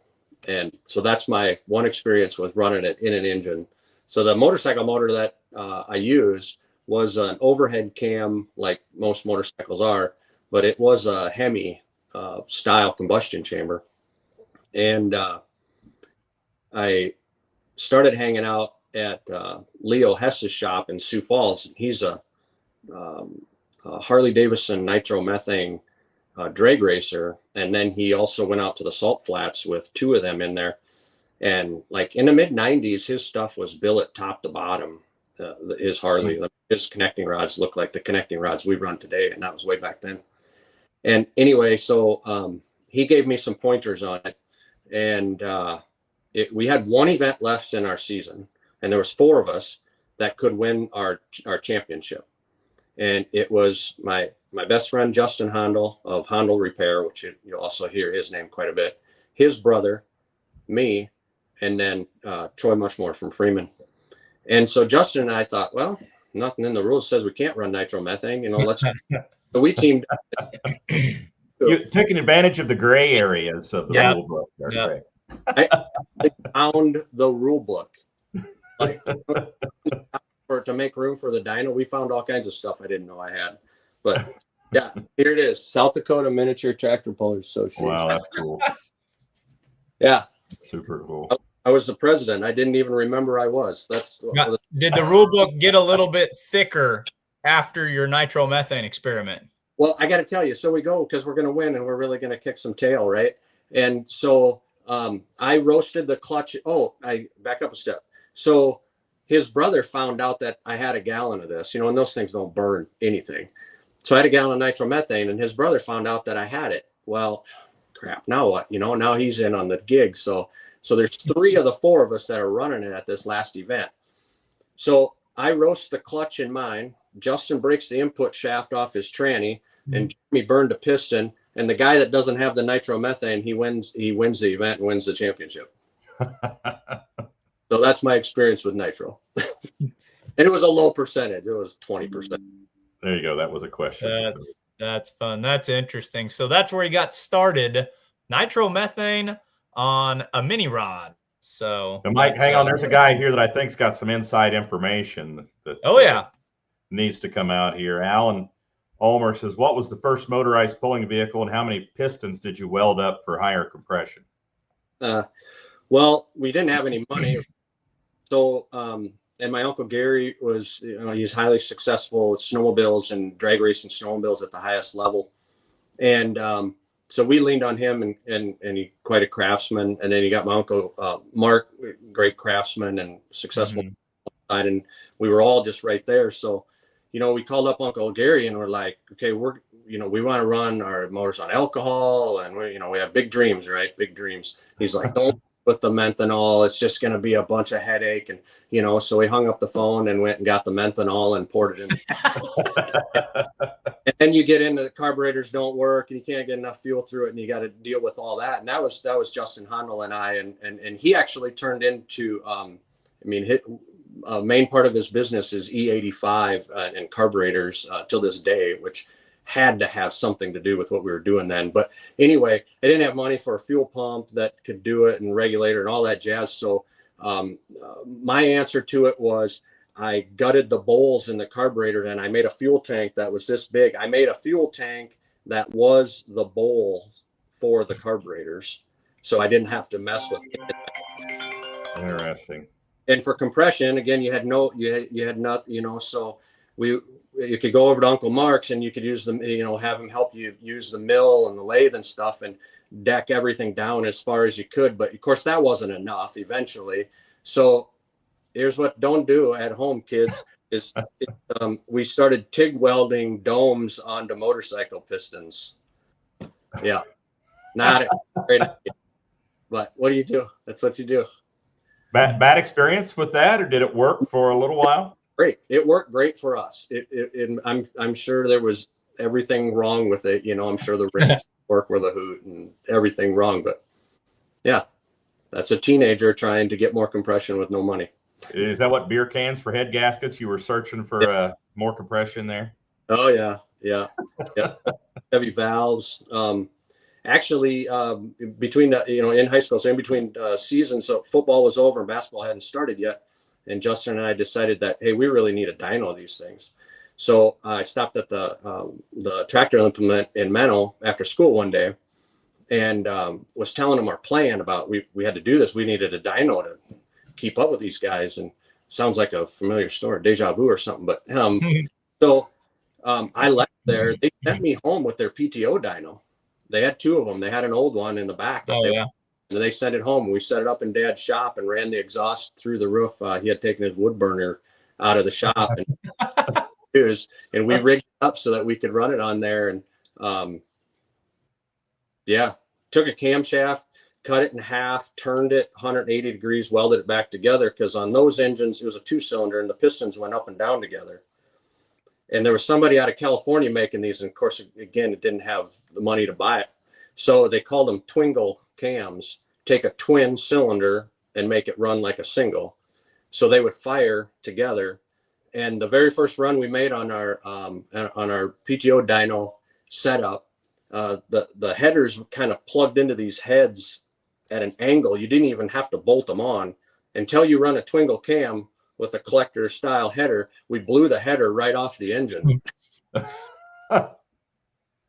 And so that's my one experience with running it in an engine. So the motorcycle motor that I used was an overhead cam, like most motorcycles are, but it was a Hemi style combustion chamber. And I started hanging out at Leo Hess's shop in Sioux Falls. He's a Harley Davidson nitromethane drag racer, and then he also went out to the salt flats with 2 of them in there. And like in the mid 90s, his stuff was billet top to bottom. His Harley, his connecting rods look like the connecting rods we run today, and that was way back then. And anyway, so he gave me some pointers on it, and we had one event left in our season, and there was 4 of us that could win our championship. And it was my best friend, Justin Hondel of Hondel Repair, which you'll also hear his name quite a bit, his brother, me, and then Troy Muchmore from Freeman. And so Justin and I thought, well, nothing in the rules says we can't run nitromethane, let's, so we teamed up. You're taking advantage of the gray areas of the rule book. Yeah. I found the rule book. To make room for the dyno, we found all kinds of stuff I didn't know I had. But yeah, here it is, South Dakota Miniature Tractor Pullers Association. Wow, that's cool. Yeah, super cool. I was the president. I didn't even remember I was. Did the rule book get a little bit thicker after your nitromethane experiment? Well, I got to tell you, so we go because we're going to win and we're really going to kick some tail, right? And so I roasted the clutch. Oh, I back up a step. So his brother found out that I had a gallon of this, and those things don't burn anything. So I had a gallon of nitromethane, and his brother found out that I had it. Well, crap. Now what? Now he's in on the gig. So there's 3 of the 4 of us that are running it at this last event. So I roast the clutch in mine. Justin breaks the input shaft off his tranny, and Jeremy burned a piston. And the guy that doesn't have the nitromethane, he wins the event and wins the championship. So that's my experience with nitro. And it was a low percentage. It was 20%. There you go. That was a question. That's fun. That's interesting. So that's where he got started. Nitromethane on a mini rod. So Mike, hang on. There's a guy here that I think's got some inside information that needs to come out here. Alan Ulmer says, what was the first motorized pulling vehicle and how many pistons did you weld up for higher compression? Well, we didn't have any money. So, and my uncle Gary was, he's highly successful with snowmobiles and drag racing snowmobiles at the highest level. And so we leaned on him and he quite a craftsman. And then you got my uncle Mark, great craftsman and successful. And we were all just right there. So, we called up Uncle Gary and we're like, okay, we want to run our motors on alcohol. And we have big dreams, right? Big dreams. He's like, don't put the methanol. It's just going to be a bunch of headache. And, so we hung up the phone and went and got the methanol and poured it in. And then you get into the carburetors don't work and you can't get enough fuel through it. And you got to deal with all that. And that was Justin Handel and I, and he actually turned into, main part of his business is E85 and carburetors till this day, which had to have something to do with what we were doing then. But anyway, I didn't have money for a fuel pump that could do it and regulator and all that jazz. So my answer to it was I gutted the bowls in the carburetor and I made a fuel tank that was this big. I made a fuel tank that was the bowl for the carburetors. So I didn't have to mess with it. Interesting. And for compression, again, you had nothing, so you could go over to Uncle Mark's and you could use them, have him help you use the mill and the lathe and stuff and deck everything down as far as you could. But of course, that wasn't enough eventually. So here's what don't do at home, kids, is we started TIG welding domes onto motorcycle pistons. Yeah, not a great idea. But what do you do? That's what you do. Bad experience with that, or did it work for a little while? Great. It worked great for us. I'm sure there was everything wrong with it. I'm sure the rigs work with a hoot and everything wrong. But yeah, that's a teenager trying to get more compression with no money. Is that what beer cans for head gaskets? You were searching for more compression there? Oh yeah. Heavy valves. Actually, between in high school, so in between seasons, so football was over and basketball hadn't started yet. And Justin and I decided that, hey, we really need a dyno of these things. So I stopped at the tractor implement in Menno after school one day and was telling them our plan about we had to do this. We needed a dyno to keep up with these guys. And sounds like a familiar story, deja vu or something. But so I left there. They sent me home with their PTO dyno. They had 2 of them. They had an old one in the back. And they sent it home. We set it up in Dad's shop and ran the exhaust through the roof. He had taken his wood burner out of the shop and we rigged it up so that we could run it on there. And took a camshaft, cut it in half, turned it 180 degrees, welded it back together. Because on those engines, it was a 2-cylinder and the pistons went up and down together. And there was somebody out of California making these. And of course, again, it didn't have the money to buy it. So they called them Twingle cams, take a twin cylinder and make it run like a single. So they would fire together. And the very first run we made on our PTO dyno setup, the headers kind of plugged into these heads at an angle. You didn't even have to bolt them on until you run a Twingle cam with a collector style header. We blew the header right off the engine.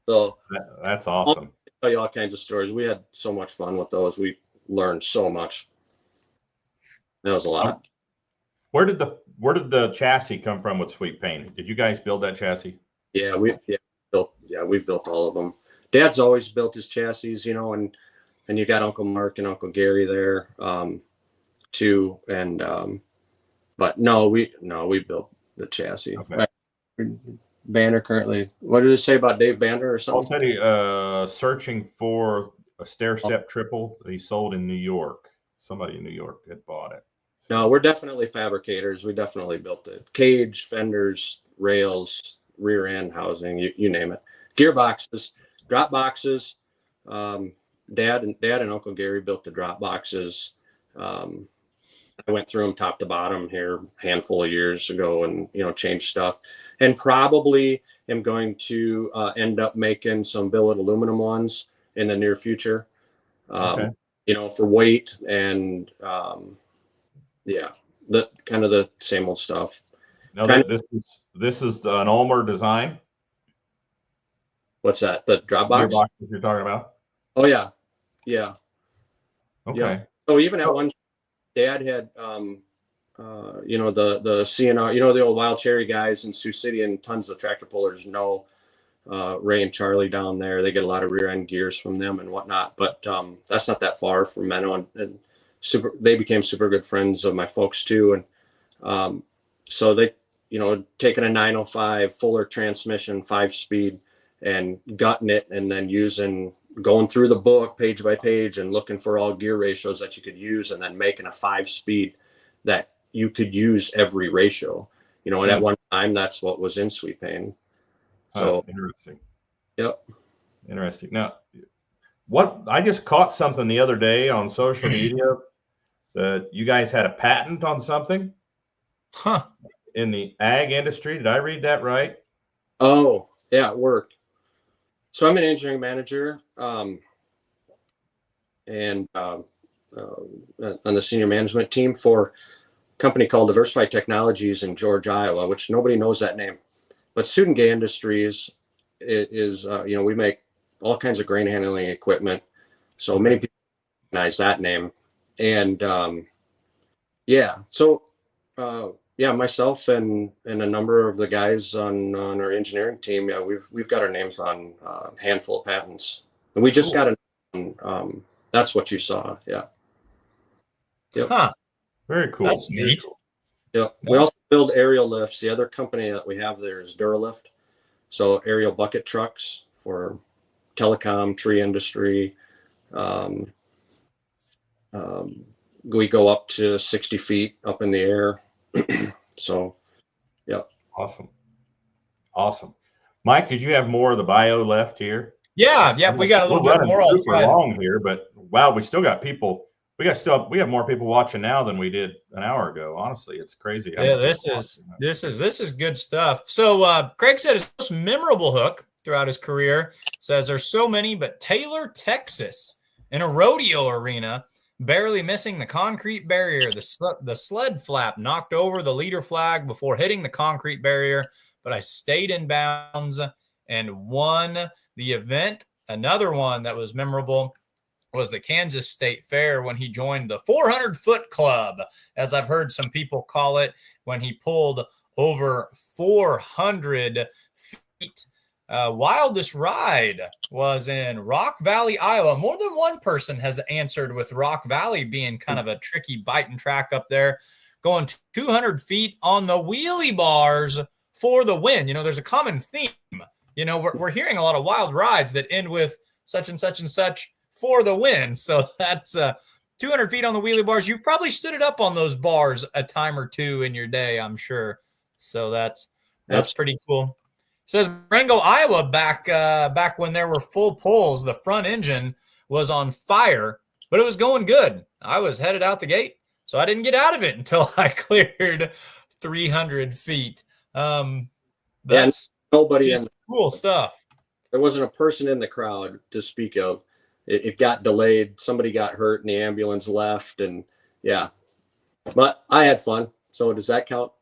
So that's awesome. I'll tell you all kinds of stories. We had so much fun with those. We learned so much. That was a lot. Where did the chassis come from with Sweet Pain? Did you guys build that chassis? Yeah, we've built all of them. Dad's always built his chassis, you know, and you got Uncle Mark and Uncle Gary there too. And but no, we built the chassis. Okay. Banner currently. What did it say about Dave Banner or something? Said he searching for a stair step triple that he sold in New York. Somebody in New York had bought it. No, we're definitely fabricators. We definitely built it. Cage, fenders, rails, rear end housing, you name it. Gearboxes, drop boxes. Dad and Uncle Gary built the drop boxes. I went through them top to bottom here a handful of years ago and, you know, changed stuff. And probably am going to end up making some billet aluminum ones in the near future. Okay. You know, for weight and yeah, the kind of the same old stuff. Now this is an Ulmer design. What's that? The drop box? Gearbox that you're talking about? Oh yeah. Yeah. Okay. Yeah. So even at one, Dad had you know, the CNR, you know, the old Wild Cherry guys in Sioux City, and tons of tractor pullers know Ray and Charlie down there. They get a lot of rear end gears from them and whatnot, but that's not that far from Menno, and they became super good friends of my folks too. And so they, you know, taking a 905 Fuller transmission 5-speed and gutting it, and then going through the book page by page and looking for all gear ratios that you could use, and then making a 5-speed that you could use every ratio, you know, and at one time that's what was in Sweet Pain. So interesting. Yep. Interesting. Now, I just caught something the other day on social media that you guys had a patent on something. Huh. In the ag industry. Did I read that right? Oh, yeah, at work. So I'm an engineering manager and on the senior management team for a company called Diversified Technologies in George, Iowa, which nobody knows that name. But Sudengay Industries is you know, we make all kinds of grain handling equipment. So many people recognize that name. And yeah, so yeah, myself and a number of the guys on our engineering team, yeah, we've got our names on a handful of patents, and we just got that's what you saw. Yeah. Yep. Huh. Very cool. That's neat. Cool. Yep. We also build aerial lifts. The other company that we have there is Duralift. So aerial bucket trucks for telecom, tree industry. We go up to 60 feet up in the air. So, yeah. Awesome. Mike, did you have more of the bio left here? Yeah, we got a little bit more. Super long here, but wow, we still got people. We have more people watching now than we did an hour ago. Honestly, it's crazy. Yeah, this is good stuff. So Craig said his most memorable hook throughout his career, says there's so many, but Taylor, Texas, in a rodeo arena, barely missing the concrete barrier. The sled flap knocked over the leader flag before hitting the concrete barrier, but I stayed in bounds and won the event. Another one that was memorable was the Kansas State Fair when he joined the 400-foot club, as I've heard some people call it, when he pulled over 400 feet. Wildest ride was in Rock Valley, Iowa. More than one person has answered with Rock Valley being kind of a tricky biting track up there, going 200 feet on the wheelie bars for the win. You know, there's a common theme. You know, we're hearing a lot of wild rides that end with such and such and such for the win. So that's 200 feet on the wheelie bars. You've probably stood it up on those bars a time or two in your day, I'm sure. So that's pretty cool. It says Marengo, Iowa, back when there were full pulls, the front engine was on fire, but it was going good. I was headed out the gate, so I didn't get out of it until I cleared 300 feet. That's nobody in cool stuff. There wasn't a person in the crowd to speak of. It got delayed. Somebody got hurt and the ambulance left. And yeah, but I had fun. So does that count?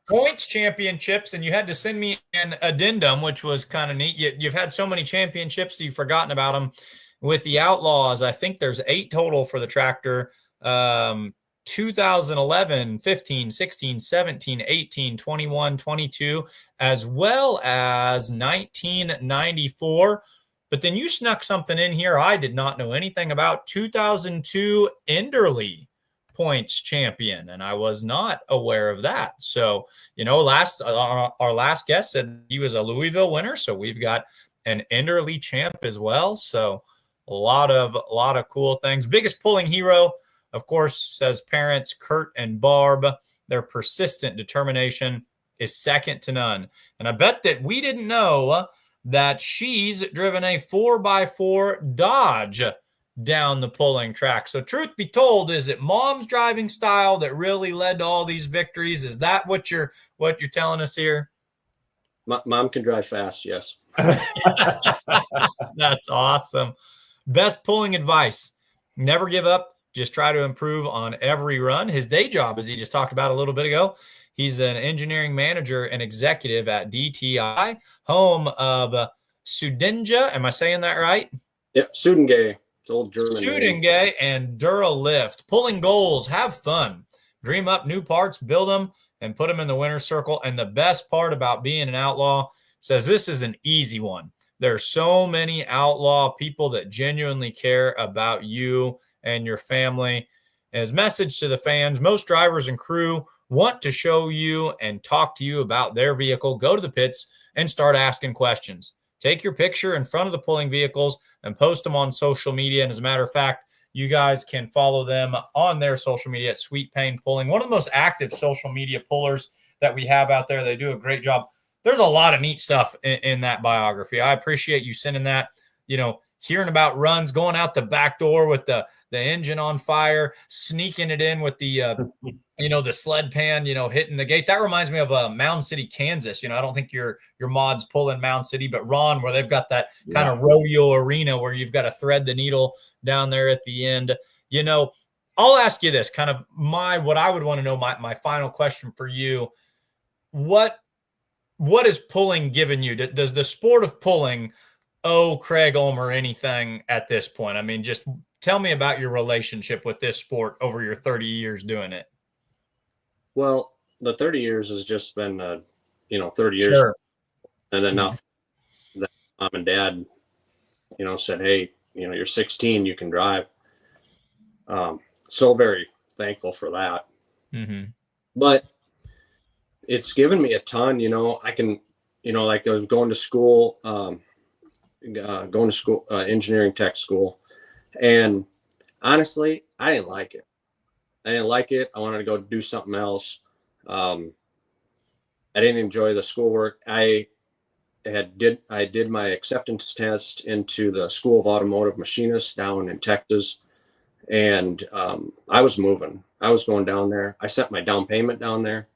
Points championships, and you had to send me an addendum, which was kind of neat. You've had so many championships, you've forgotten about them. With the Outlaws, I think there's 8 total for the tractor. 2 2011, 15, 16, 17, 18, 21, 22, as well as 1994. But then you snuck something in here I did not know anything about. 2002 Enderley points champion, and I was not aware of that. So, our last guest said he was a Louisville winner, so we've got an Enderley champ as well. So a lot of cool things. Biggest pulling hero, of course, says parents Kurt and Barb. Their persistent determination is second to none. And I bet that we didn't know that she's driven a 4x4 Dodge down the pulling track. So truth be told, is it mom's driving style that really led to all these victories? Is that what you're telling us here? Mom can drive fast. Yes. That's awesome. Best pulling advice: never give up. Just try to improve on every run. His day job, as he just talked about a little bit ago, he's an engineering manager and executive at DTI, home of Sudenja. Am I saying that right? Yep. Sudengay. It's old German. Sudengay and Duralift. Pulling goals. Have fun. Dream up new parts, build them, and put them in the winner's circle. And the best part about being an outlaw, says this is an easy one. There are so many outlaw people that genuinely care about you and your family. As message to the fans, most drivers and crew want to show you and talk to you about their vehicle. Go to the pits and start asking questions. Take your picture in front of the pulling vehicles and post them on social media. And as a matter of fact, you guys can follow them on their social media at Sweet Pain Pulling, one of the most active social media pullers that we have out there. They do a great job. There's a lot of neat stuff in that biography. I appreciate you sending that, hearing about runs, going out the back door with the engine on fire, sneaking it in with the, the sled pan, hitting the gate. That reminds me of Mound City, Kansas. I don't think your mod's pulling Mound City, but Ron, where they've got that kind of rodeo arena where you've got to thread the needle down there at the end. I'll ask you this, kind of what I would want to know, my final question for you. What is pulling given you? Does the sport of pulling owe Craig Ulmer anything at this point? I mean, just tell me about your relationship with this sport over your 30 years doing it. Well, the 30 years has just been, 30 years. Sure. And enough that mom and dad, said, hey, you're 16, you can drive. So very thankful for that. Mm-hmm. But it's given me a ton, I can, like I was going to school, engineering tech school. And honestly, I didn't like it. I wanted to go do something else. I didn't enjoy the schoolwork. I did my acceptance test into the School of Automotive Machinists down in Texas. And I was moving. I was going down there. I set my down payment down there.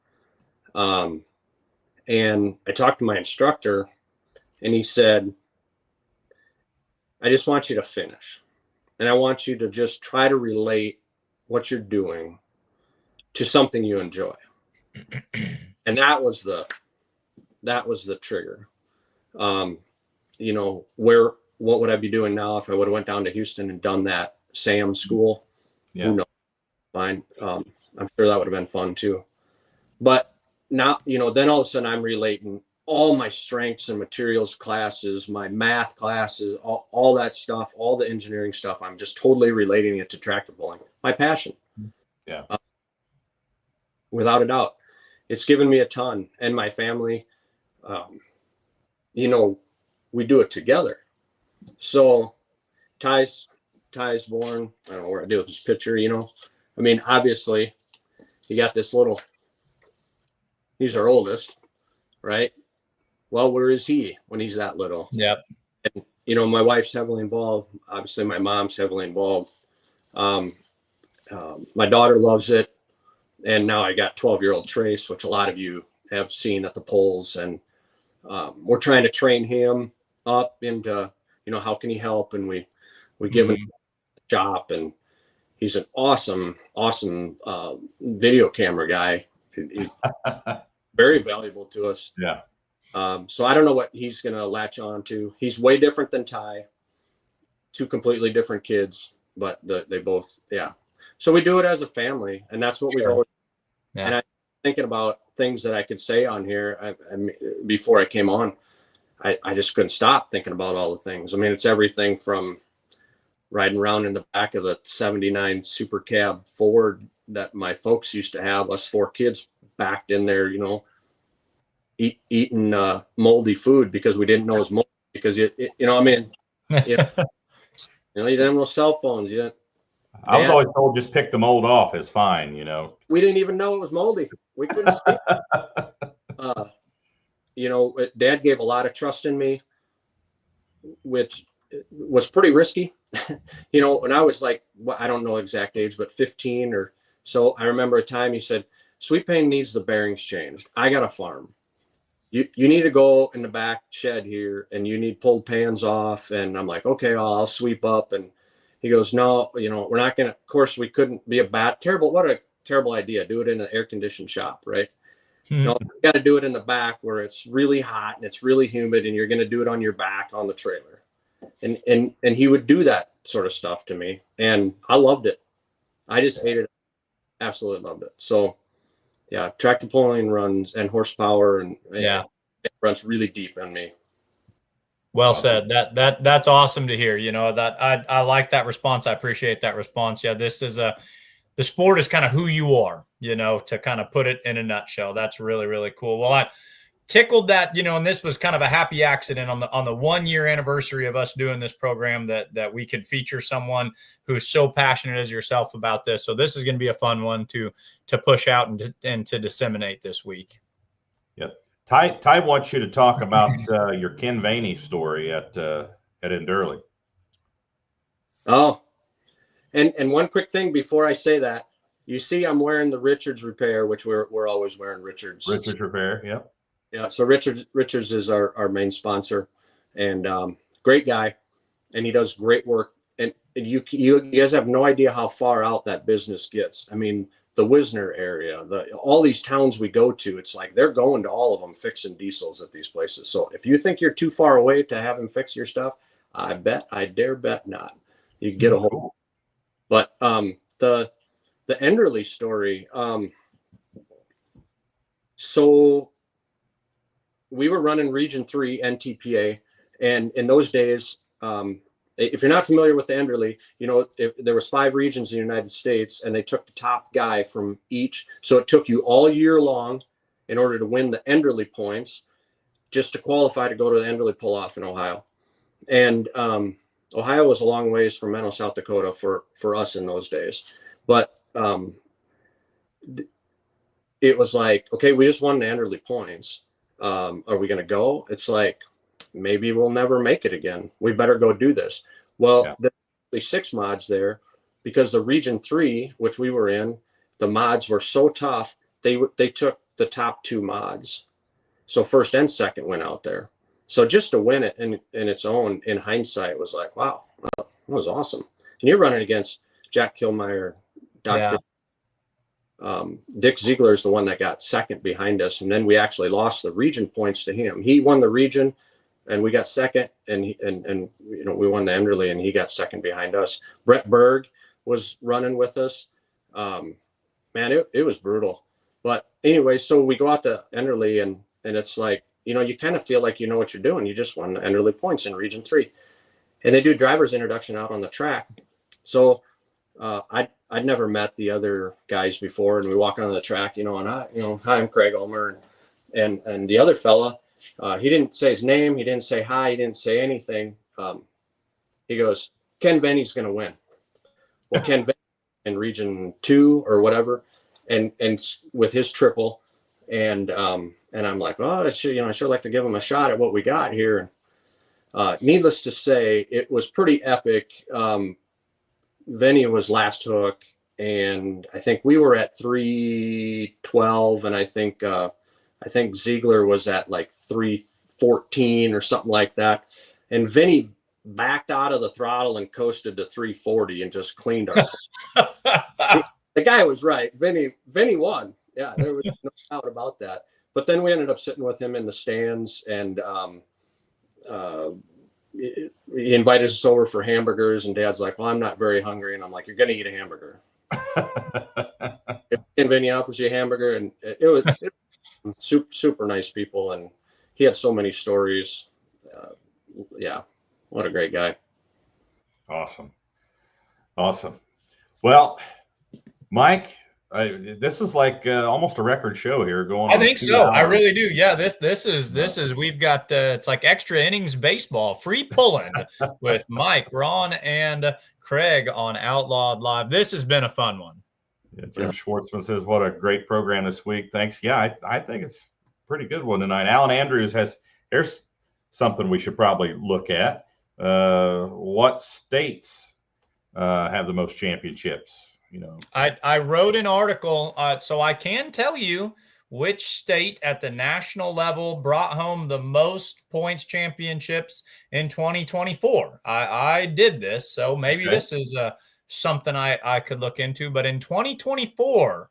And I talked to my instructor, and he said, I just want you to finish. And I want you to just try to relate what you're doing to something you enjoy. And that was the trigger. What would I be doing now if I would have went down to Houston and done that SAM school? Yeah. Who knows? Fine. I'm sure that would have been fun too. But now, then all of a sudden I'm relating all my strengths and materials classes, my math classes, all that stuff, all the engineering stuff. I'm just totally relating it to tractor pulling, my passion. Yeah. Without a doubt, it's given me a ton, and my family, we do it together. So Ty's born, I don't know where I do with this picture, obviously he got this he's our oldest, right? Well, where is he when he's that little? Yep. And, my wife's heavily involved. Obviously, my mom's heavily involved. My daughter loves it. And now I got 12-year-old Trace, which a lot of you have seen at the polls. And we're trying to train him up into, how can he help? And we give him a shop. And he's an awesome video camera guy. He's very valuable to us. Yeah. So I don't know what he's going to latch on to. He's way different than Ty. Two completely different kids, but they both, yeah. So we do it as a family, and that's what we've always. Yeah. And I'm thinking about things that I could say on here. Before I came on, I just couldn't stop thinking about all the things. I mean, it's everything from riding around in the back of the '79 Super Cab Ford that my folks used to have, us 4 kids backed in there, you know, eating moldy food because we didn't know it was moldy, because you know, I mean, you know, you didn't have no cell phones. You didn't. I was always told just pick the mold off is fine, you know. We didn't even know it was moldy. We couldn't see. You know, Dad gave a lot of trust in me, which was pretty risky. You know, when I was like, well, I don't know exact age, but 15 or so, I remember a time he said, Sweet Pain needs the bearings changed. I got a farm. You need to go in the back shed here and you need pulled pans off. And I'm like, okay, I'll sweep up. And he goes, no, you know, we're not going to, of course we couldn't be what a terrible idea. Do it in an air conditioned shop, right? No, you got to do it in the back where it's really hot and it's really humid, and you're going to do it on your back on the trailer. And he would do that sort of stuff to me, and I loved it. I just hated it. Absolutely loved it. So yeah, tractor pulling runs and horsepower, and yeah, it runs really deep in me. Well said. That's awesome to hear. You know, that I like that response. I appreciate that response. Yeah, this is the sport is kind of who you are, you know, to kind of put it in a nutshell. That's really, really cool. Well, I tickled that, you know, and this was kind of a happy accident on the 1 year anniversary of us doing this program that we could feature someone who's so passionate as yourself about this. So this is going to be a fun one to push out and to disseminate this week. Yep. Ty wants you to talk about your Ken Vaney story at Enderley. Oh, and one quick thing before I say that, you see, I'm wearing the Richards Repair, which we're always wearing Richards. Richards Repair, yep. Yeah. So Richards is our main sponsor, and great guy, and he does great work. And you guys have no idea how far out that business gets. I mean, the Wisner area, all these towns we go to, it's like they're going to all of them fixing diesels at these places. So if you think you're too far away to have him fix your stuff, I dare bet not. You can get a hold. But the Enderley story. So we were running Region 3 NTPA, and in those days, if you're not familiar with the Enderley, you know, there was 5 regions in the United States, and they took the top guy from each. So it took you all year long in order to win the Enderley points, just to qualify to go to the Enderley pull-off in Ohio. And Ohio was a long ways from Menno, South Dakota for us in those days. But it was like, okay, we just won the Enderley points. Are we going to go? It's like, maybe we'll never make it again. We better go do this. Well, yeah. There's 6 mods there, because the Region 3, which we were in, the mods were so tough, they took the top 2 mods. So first and second went out there. So just to win it in its own, in hindsight, was like, wow, that was awesome. And you're running against Jack Kilmeyer, Dr. Yeah. Dick Ziegler is the one that got second behind us. And then we actually lost the region points to him. He won the region and we got second, and you know, we won the Enderley and he got second behind us. Brett Berg was running with us. Man, it was brutal. But anyway, so we go out to Enderley and it's like, you know, you kind of feel like you know what you're doing. You just won the Enderley points in Region 3. And they do driver's introduction out on the track. So I'd never met the other guys before, and we walk on the track, you know, and hi, I'm Craig Ulmer, and the other fella, he didn't say his name, he didn't say hi, he didn't say anything. He goes, Ken Vaney's going to win. Well, Ken Vaney in Region 2 or whatever, and with his triple, and I'm like, oh, I sure like to give him a shot at what we got here. Needless to say, it was pretty epic. Vaney was last hook, and I think we were at 312, and I think Ziegler was at like 314 or something like that. And Vaney backed out of the throttle and coasted to 340 and just cleaned our. The guy was right. Vaney won. Yeah, there was no doubt about that. But then we ended up sitting with him in the stands, and he invited us over for hamburgers, and Dad's like, well, I'm not very hungry. And I'm like, you're going to eat a hamburger. And Vinny offers you a hamburger, and it was super nice people, and he had so many stories. Yeah, what a great guy. Awesome. Well, Mike, this is like almost a record show here going on. I think so. I really do. Yeah, this is we've got it's like extra innings baseball, free pulling with Mike, Ron, and Craig on Outlawed Live. This has been a fun one. Yeah, Jim Schwartzman says, what a great program this week. Thanks. Yeah, I think it's a pretty good one tonight. Alan Andrews here's something we should probably look at. What states have the most championships? You know, I wrote an article, so I can tell you which state at the national level brought home the most points championships in 2024. I did this, so maybe this is something I could look into. But in 2024,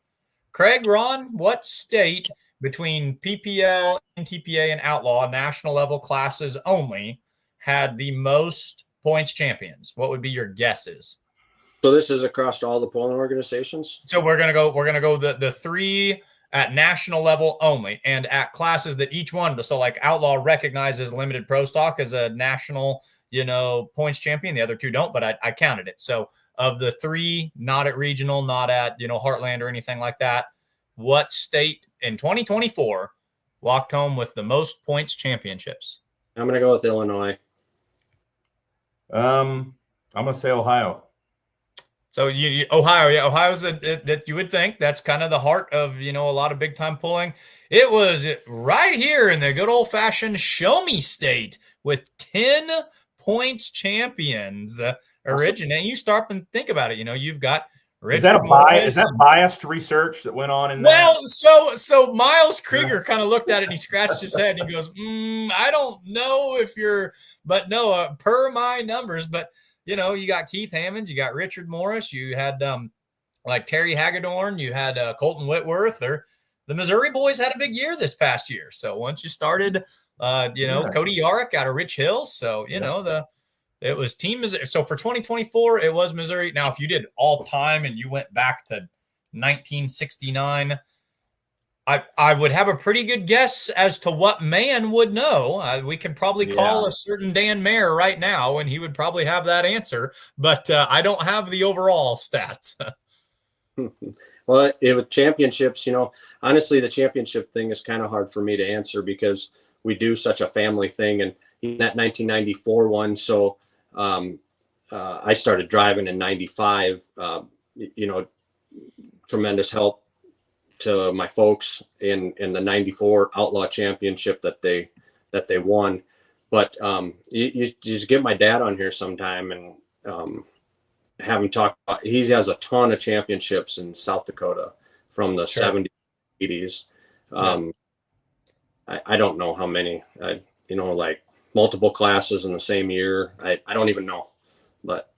Craig, Ron, what state between PPL, NTPA, and Outlaw national level classes only had the most points champions? What would be your guesses? So this is across all the polling organizations? So we're gonna go the three at national level only, and at classes that each one. So like Outlaw recognizes Limited Pro Stock as a national, points champion. The other two don't, but I counted it. So of the three, not at regional, not at Heartland or anything like that, what state in 2024 walked home with the most points championships? I'm gonna go with Illinois. I'm gonna say Ohio. So Ohio, yeah, Ohio's that you would think that's kind of the heart of a lot of big time pulling. It was right here in the good old fashioned Show Me State with 10 points champions originating. You start and think about it. You've got Richard. Is that biased research that went on in there? Well, so Miles Krieger kind of looked at it and he scratched his head and he goes, I don't know if you're, but no, per my numbers, but. You got Keith Hammonds, you got Richard Morris, you had like Terry Hagedorn, you had Colton Whitworth. The Missouri boys had a big year this past year. So once you started, Cody Yarrick out of Rich Hill. So, it was Team Missouri. So for 2024, it was Missouri. Now, if you did all time and you went back to 1969, I would have a pretty good guess as to what man would know. We could probably call a certain Dan Mayer right now, and he would probably have that answer. But I don't have the overall stats. Well, with championships, honestly, the championship thing is kind of hard for me to answer because we do such a family thing. And in that 1994 one, so I started driving in 95, tremendous help to my folks in the 94 Outlaw Championship that they won. But you just get my dad on here sometime and have him talk about, he has a ton of championships in South Dakota from the 70s, 80s. I don't know how many, like multiple classes in the same year. I don't even know, but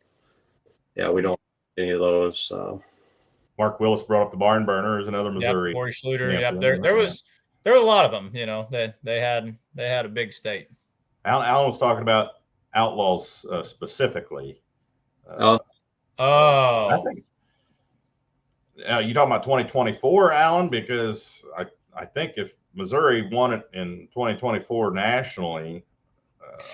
yeah, we don't have any of those. Mark Willis brought up the Barn Burner as another Missouri. Corey Schluter. Yep. There was a lot of them. They had a big state. Alan was talking about Outlaws specifically. I think you talking about 2024, Alan, because I think if Missouri won it in 2024 nationally.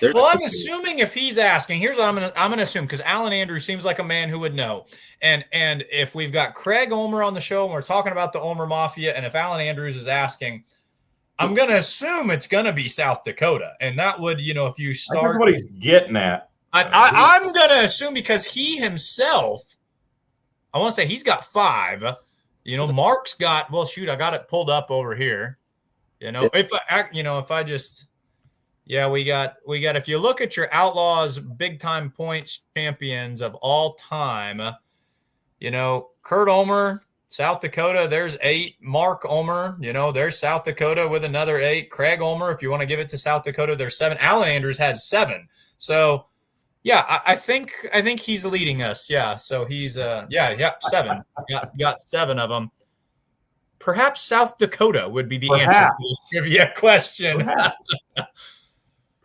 Well, I'm assuming if he's asking, here's what I'm gonna assume, because Alan Andrews seems like a man who would know. And if we've got Craig Ulmer on the show and we're talking about the Ulmer Mafia, and if Alan Andrews is asking, I'm gonna assume it's gonna be South Dakota, and that would, if you start. That's what he's getting at. I'm gonna assume because he himself, I want to say he's got 5. Mark's got. Well, shoot, I got it pulled up over here. If I just. Yeah, we got. If you look at your Outlaws big time points champions of all time, Kurt Ulmer, South Dakota, there's 8. Mark Ulmer, there's South Dakota with another 8. Craig Ulmer, if you want to give it to South Dakota, there's 7. Alan Andrews has 7. So, yeah, I think he's leading us. Yeah, so he's 7. Got 7 of them. Perhaps South Dakota would be the answer to this trivia question.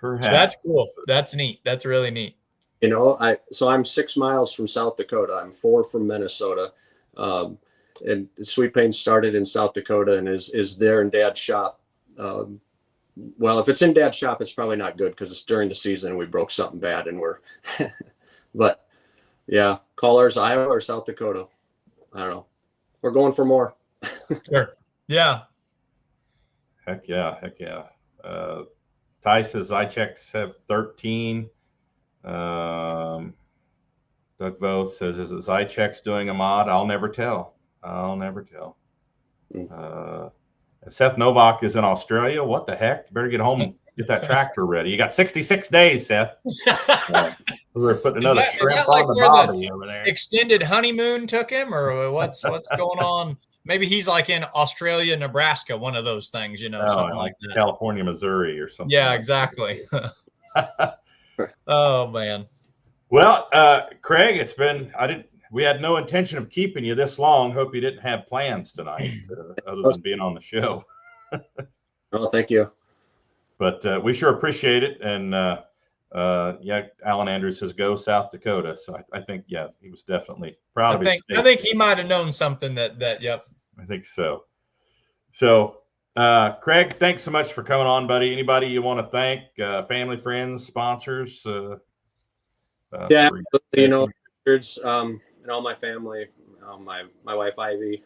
So that's cool. That's neat. That's really neat. So I'm 6 miles from South Dakota. I'm 4 from Minnesota. And Sweet Pain started in South Dakota and is there in Dad's shop. Well, if it's in Dad's shop, it's probably not good because it's during the season and we broke something bad and we're, but yeah, callers, Iowa or South Dakota. I don't know. We're going for more. Sure. Yeah. Heck yeah. Heck yeah. Ty says Zycheks have 13. Doug Voth says, is it Zycheks doing a mod? I'll never tell. I'll never tell. Seth Novak is in Australia. What the heck? You better get home and get that tractor ready. You got 66 days, Seth. We're putting another shrimp on the bobby over there. Extended honeymoon took him, or what's going on? Maybe he's like in Australia, Nebraska, one of those things, something like that. California, Missouri, or something. Yeah, like exactly. Oh man. Well, Craig, we had no intention of keeping you this long. Hope you didn't have plans tonight, other than being on the show. Oh, thank you. But we sure appreciate it. And yeah, Alan Andrews says go South Dakota. So I think, yeah, he was definitely proud of his state. I think he might have known something that yep. I think so. So, Craig, thanks so much for coming on, buddy. Anybody you want to thank? Family, friends, sponsors? Yeah, and all my family, my wife Ivy,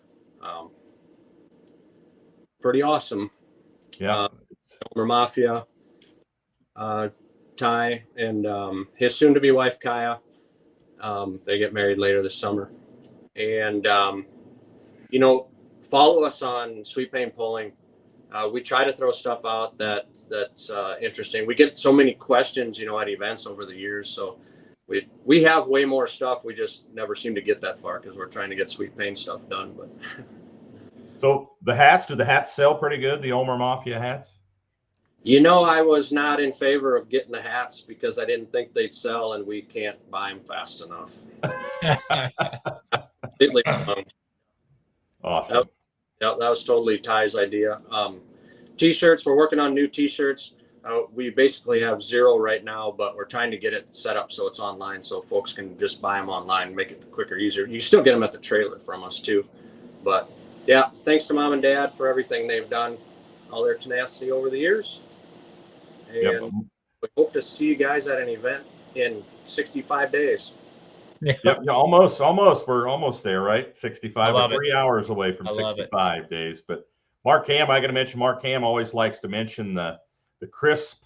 pretty awesome. Yeah, Ulmer Mafia, Ty, and his soon-to-be wife Kaya. They get married later this summer, and follow us on Sweet Pain Pulling. We try to throw stuff out that's interesting. We get so many questions, at events over the years, so. We have way more stuff. We just never seem to get that far because we're trying to get Sweet Pain stuff done. But so do the hats sell pretty good? The Ulmer Mafia hats? I was not in favor of getting the hats because I didn't think they'd sell, and we can't buy them fast enough. Awesome. That was totally Ty's idea. T-shirts. We're working on new T-shirts. We basically have 0 right now, but we're trying to get it set up so it's online so folks can just buy them online, make it quicker, easier. You still get them at the trailer from us too. But yeah, thanks to Mom and Dad for everything they've done, all their tenacity over the years. And we hope to see you guys at an event in 65 days. Yep, almost. We're almost there, right? 65. We're 3 hours away from 65 days. But Mark Ham, I got to mention, Mark Ham always likes to mention the crisp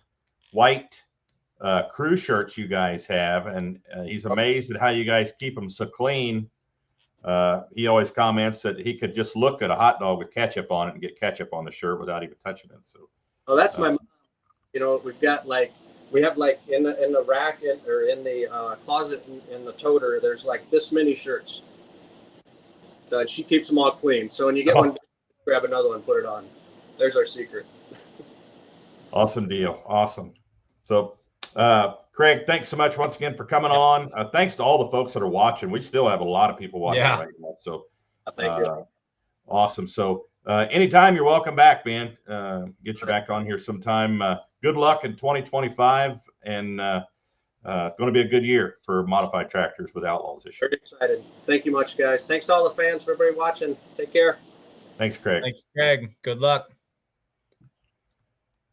white crew shirts you guys have, and he's amazed at how you guys keep them so clean. He always comments that he could just look at a hot dog with ketchup on it and get ketchup on the shirt without even touching it. So, that's my mom. We've got we have in the rack or in the closet in the toter. There's this many shirts. So and she keeps them all clean. So when you get one, grab another one, put it on. There's our secret. Awesome deal. Awesome. So, Craig, thanks so much once again for coming on. Thanks to all the folks that are watching. We still have a lot of people watching right now. So, thank you. Awesome. So, anytime you're welcome back, man. Get you back on here sometime. Good luck in 2025, and going to be a good year for modified tractors with Outlaws this year. Very excited. Thank you much, guys. Thanks to all the fans for everybody watching. Take care. Thanks, Craig. Thanks, Craig. Good luck.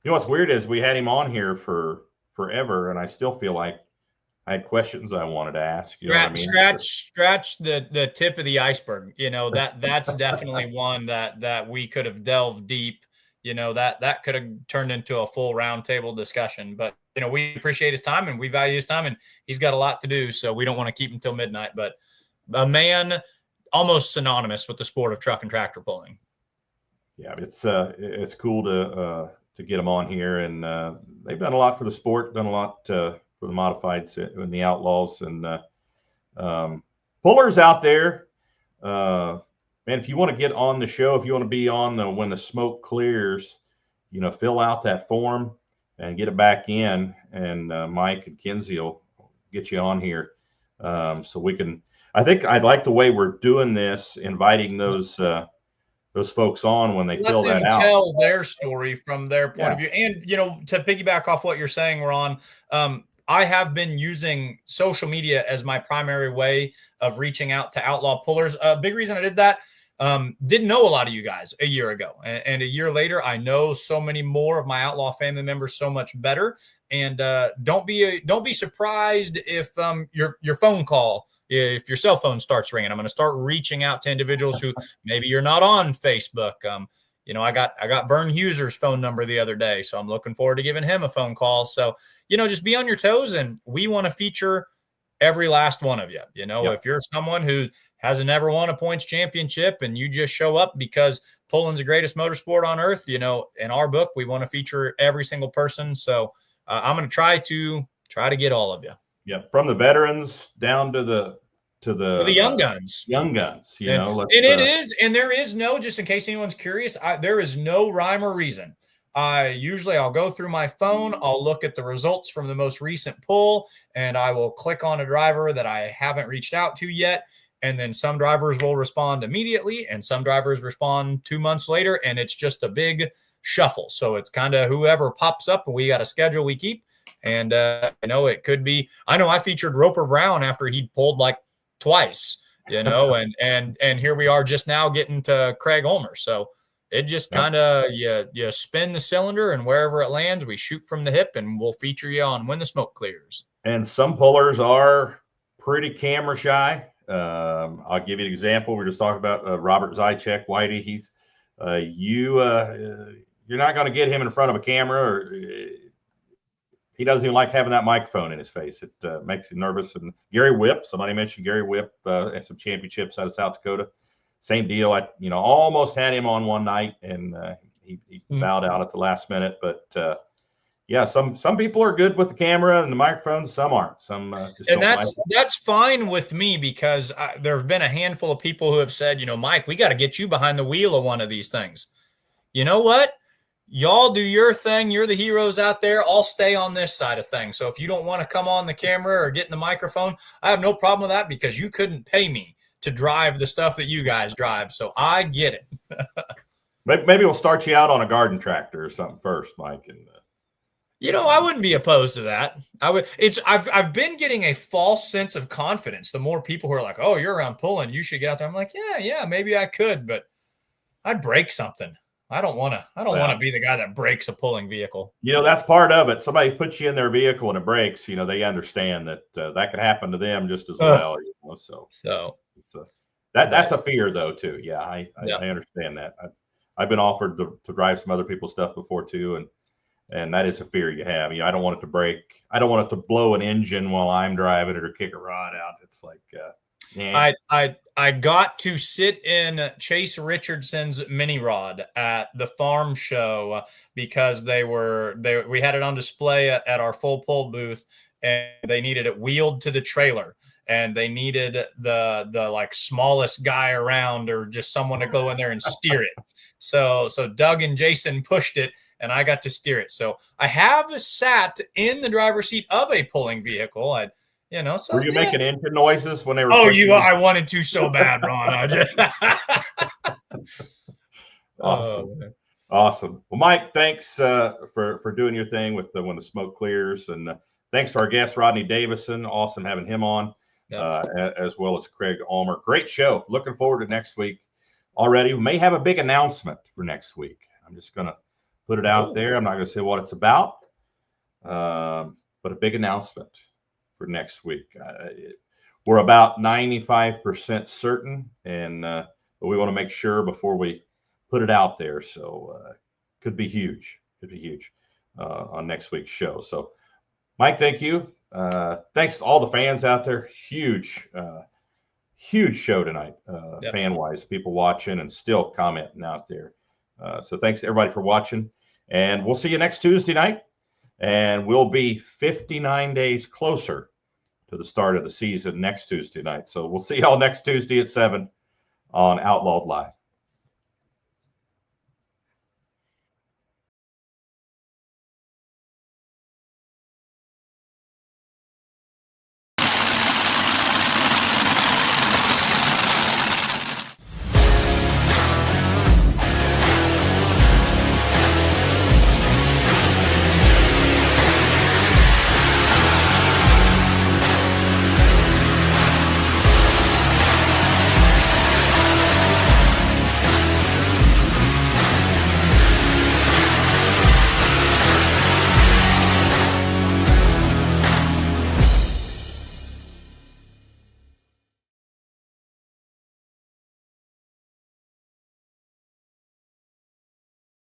What's weird is we had him on here for forever, and I still feel like I had questions I wanted to ask. Scratch the tip of the iceberg. That's definitely one that we could have delved deep. That could have turned into a full roundtable discussion. But we appreciate his time and we value his time, and he's got a lot to do, so we don't want to keep him till midnight. But a man almost synonymous with the sport of truck and tractor pulling. Yeah, it's cool to get them on here, and they've done a lot for the sport, done a lot for the modifieds and the Outlaws, and pullers out there. Man, if you want to get on the show, if you want to be on when the smoke clears, fill out that form and get it back in, and Mike and Kinsey will get you on here, so we can. I think I'd like the way we're doing this, inviting those folks on when they fill that out. Tell their story from their point of view. And, to piggyback off what you're saying, Ron, I have been using social media as my primary way of reaching out to outlaw pullers. A big reason I did that, didn't know a lot of you guys a year ago. And a year later, I know so many more of my outlaw family members so much better. And don't be surprised if your phone call, if your cell phone starts ringing. I'm going to start reaching out to individuals who maybe you're not on Facebook. I got Vern Huser's phone number the other day, so I'm looking forward to giving him a phone call. So, just be on your toes, and we want to feature every last one of you. If you're someone who hasn't ever won a points championship and you just show up because pulling's the greatest motorsport on earth, in our book, we want to feature every single person. So I'm going to try to get all of you. Yeah. From the veterans down to the young guns. Young guns, there is no, just in case anyone's curious, there is no rhyme or reason. I'll go through my phone, I'll look at the results from the most recent pull, and I will click on a driver that I haven't reached out to yet. And then some drivers will respond immediately and some drivers respond 2 months later, and it's just a big shuffle. So it's kind of whoever pops up, and we got a schedule we keep. And it could be, I know I featured Roper Brown after he'd pulled like twice, and here we are just now getting to Craig Ulmer. So it just kind of, you spin the cylinder, and wherever it lands, we shoot from the hip, and we'll feature you on When the Smoke Clears. And some pullers are pretty camera shy. I'll give you an example. We were just talking about Robert Zychek, Whitey. He's you're not going to get him in front of a camera, or he doesn't even like having that microphone in his face. It makes him nervous. And Gary Whipp, somebody mentioned Gary Whipp at some championships out of South Dakota. Same deal. I almost had him on one night, and he bowed out at the last minute. But some people are good with the camera and the microphone. Some aren't. Some and that's fine with me, because there have been a handful of people who have said, Mike, we got to get you behind the wheel of one of these things. You know what? Y'all do your thing. You're the heroes out there. I'll stay on this side of things. So if you don't want to come on the camera or get in the microphone, I have no problem with that, because you couldn't pay me to drive the stuff that you guys drive. So I get it. Maybe we'll start you out on a garden tractor or something first, Mike. And I wouldn't be opposed to that. I've been getting a false sense of confidence. The more people who are like, "Oh, you're around pulling, you should get out there." I'm like, yeah, maybe I could, but I'd break something. I don't want to be the guy that breaks a pulling vehicle. That's part of it. Somebody puts you in their vehicle and it breaks. They understand that that could happen to them just as well. So that's a fear, though, too. Yeah, I understand that. I've been offered to drive some other people's stuff before too, and that is a fear you have. I don't want it to break. I don't want it to blow an engine while I'm driving it or kick a rod out. It's like. I got to sit in Chase Richardson's mini rod at the farm show, because we had it on display at our full pull booth, and they needed it wheeled to the trailer, and they needed the like smallest guy around, or just someone to go in there and steer it. So Doug and Jason pushed it, and I got to steer it. So I have sat in the driver's seat of a pulling vehicle. So were you making engine noises when they were? I wanted to so bad, Ron. Awesome. Well, Mike, thanks for doing your thing with When the Smoke Clears, and thanks to our guest Rodney Davidson. Awesome having him on, as well as Craig Ulmer. Great show. Looking forward to next week already. We may have a big announcement for next week. I'm just going to put it out there. I'm not going to say what it's about, but a big announcement for next week. We're about 95% certain, and but we want to make sure before we put it out there. So could be huge on next week's show. So Mike, thank you. Thanks to all the fans out there. Huge show tonight, fan wise, people watching and still commenting out there. So thanks everybody for watching, and we'll see you next Tuesday night. And we'll be 59 days closer to the start of the season next Tuesday night. So we'll see y'all next Tuesday at 7 on Outlawed Live.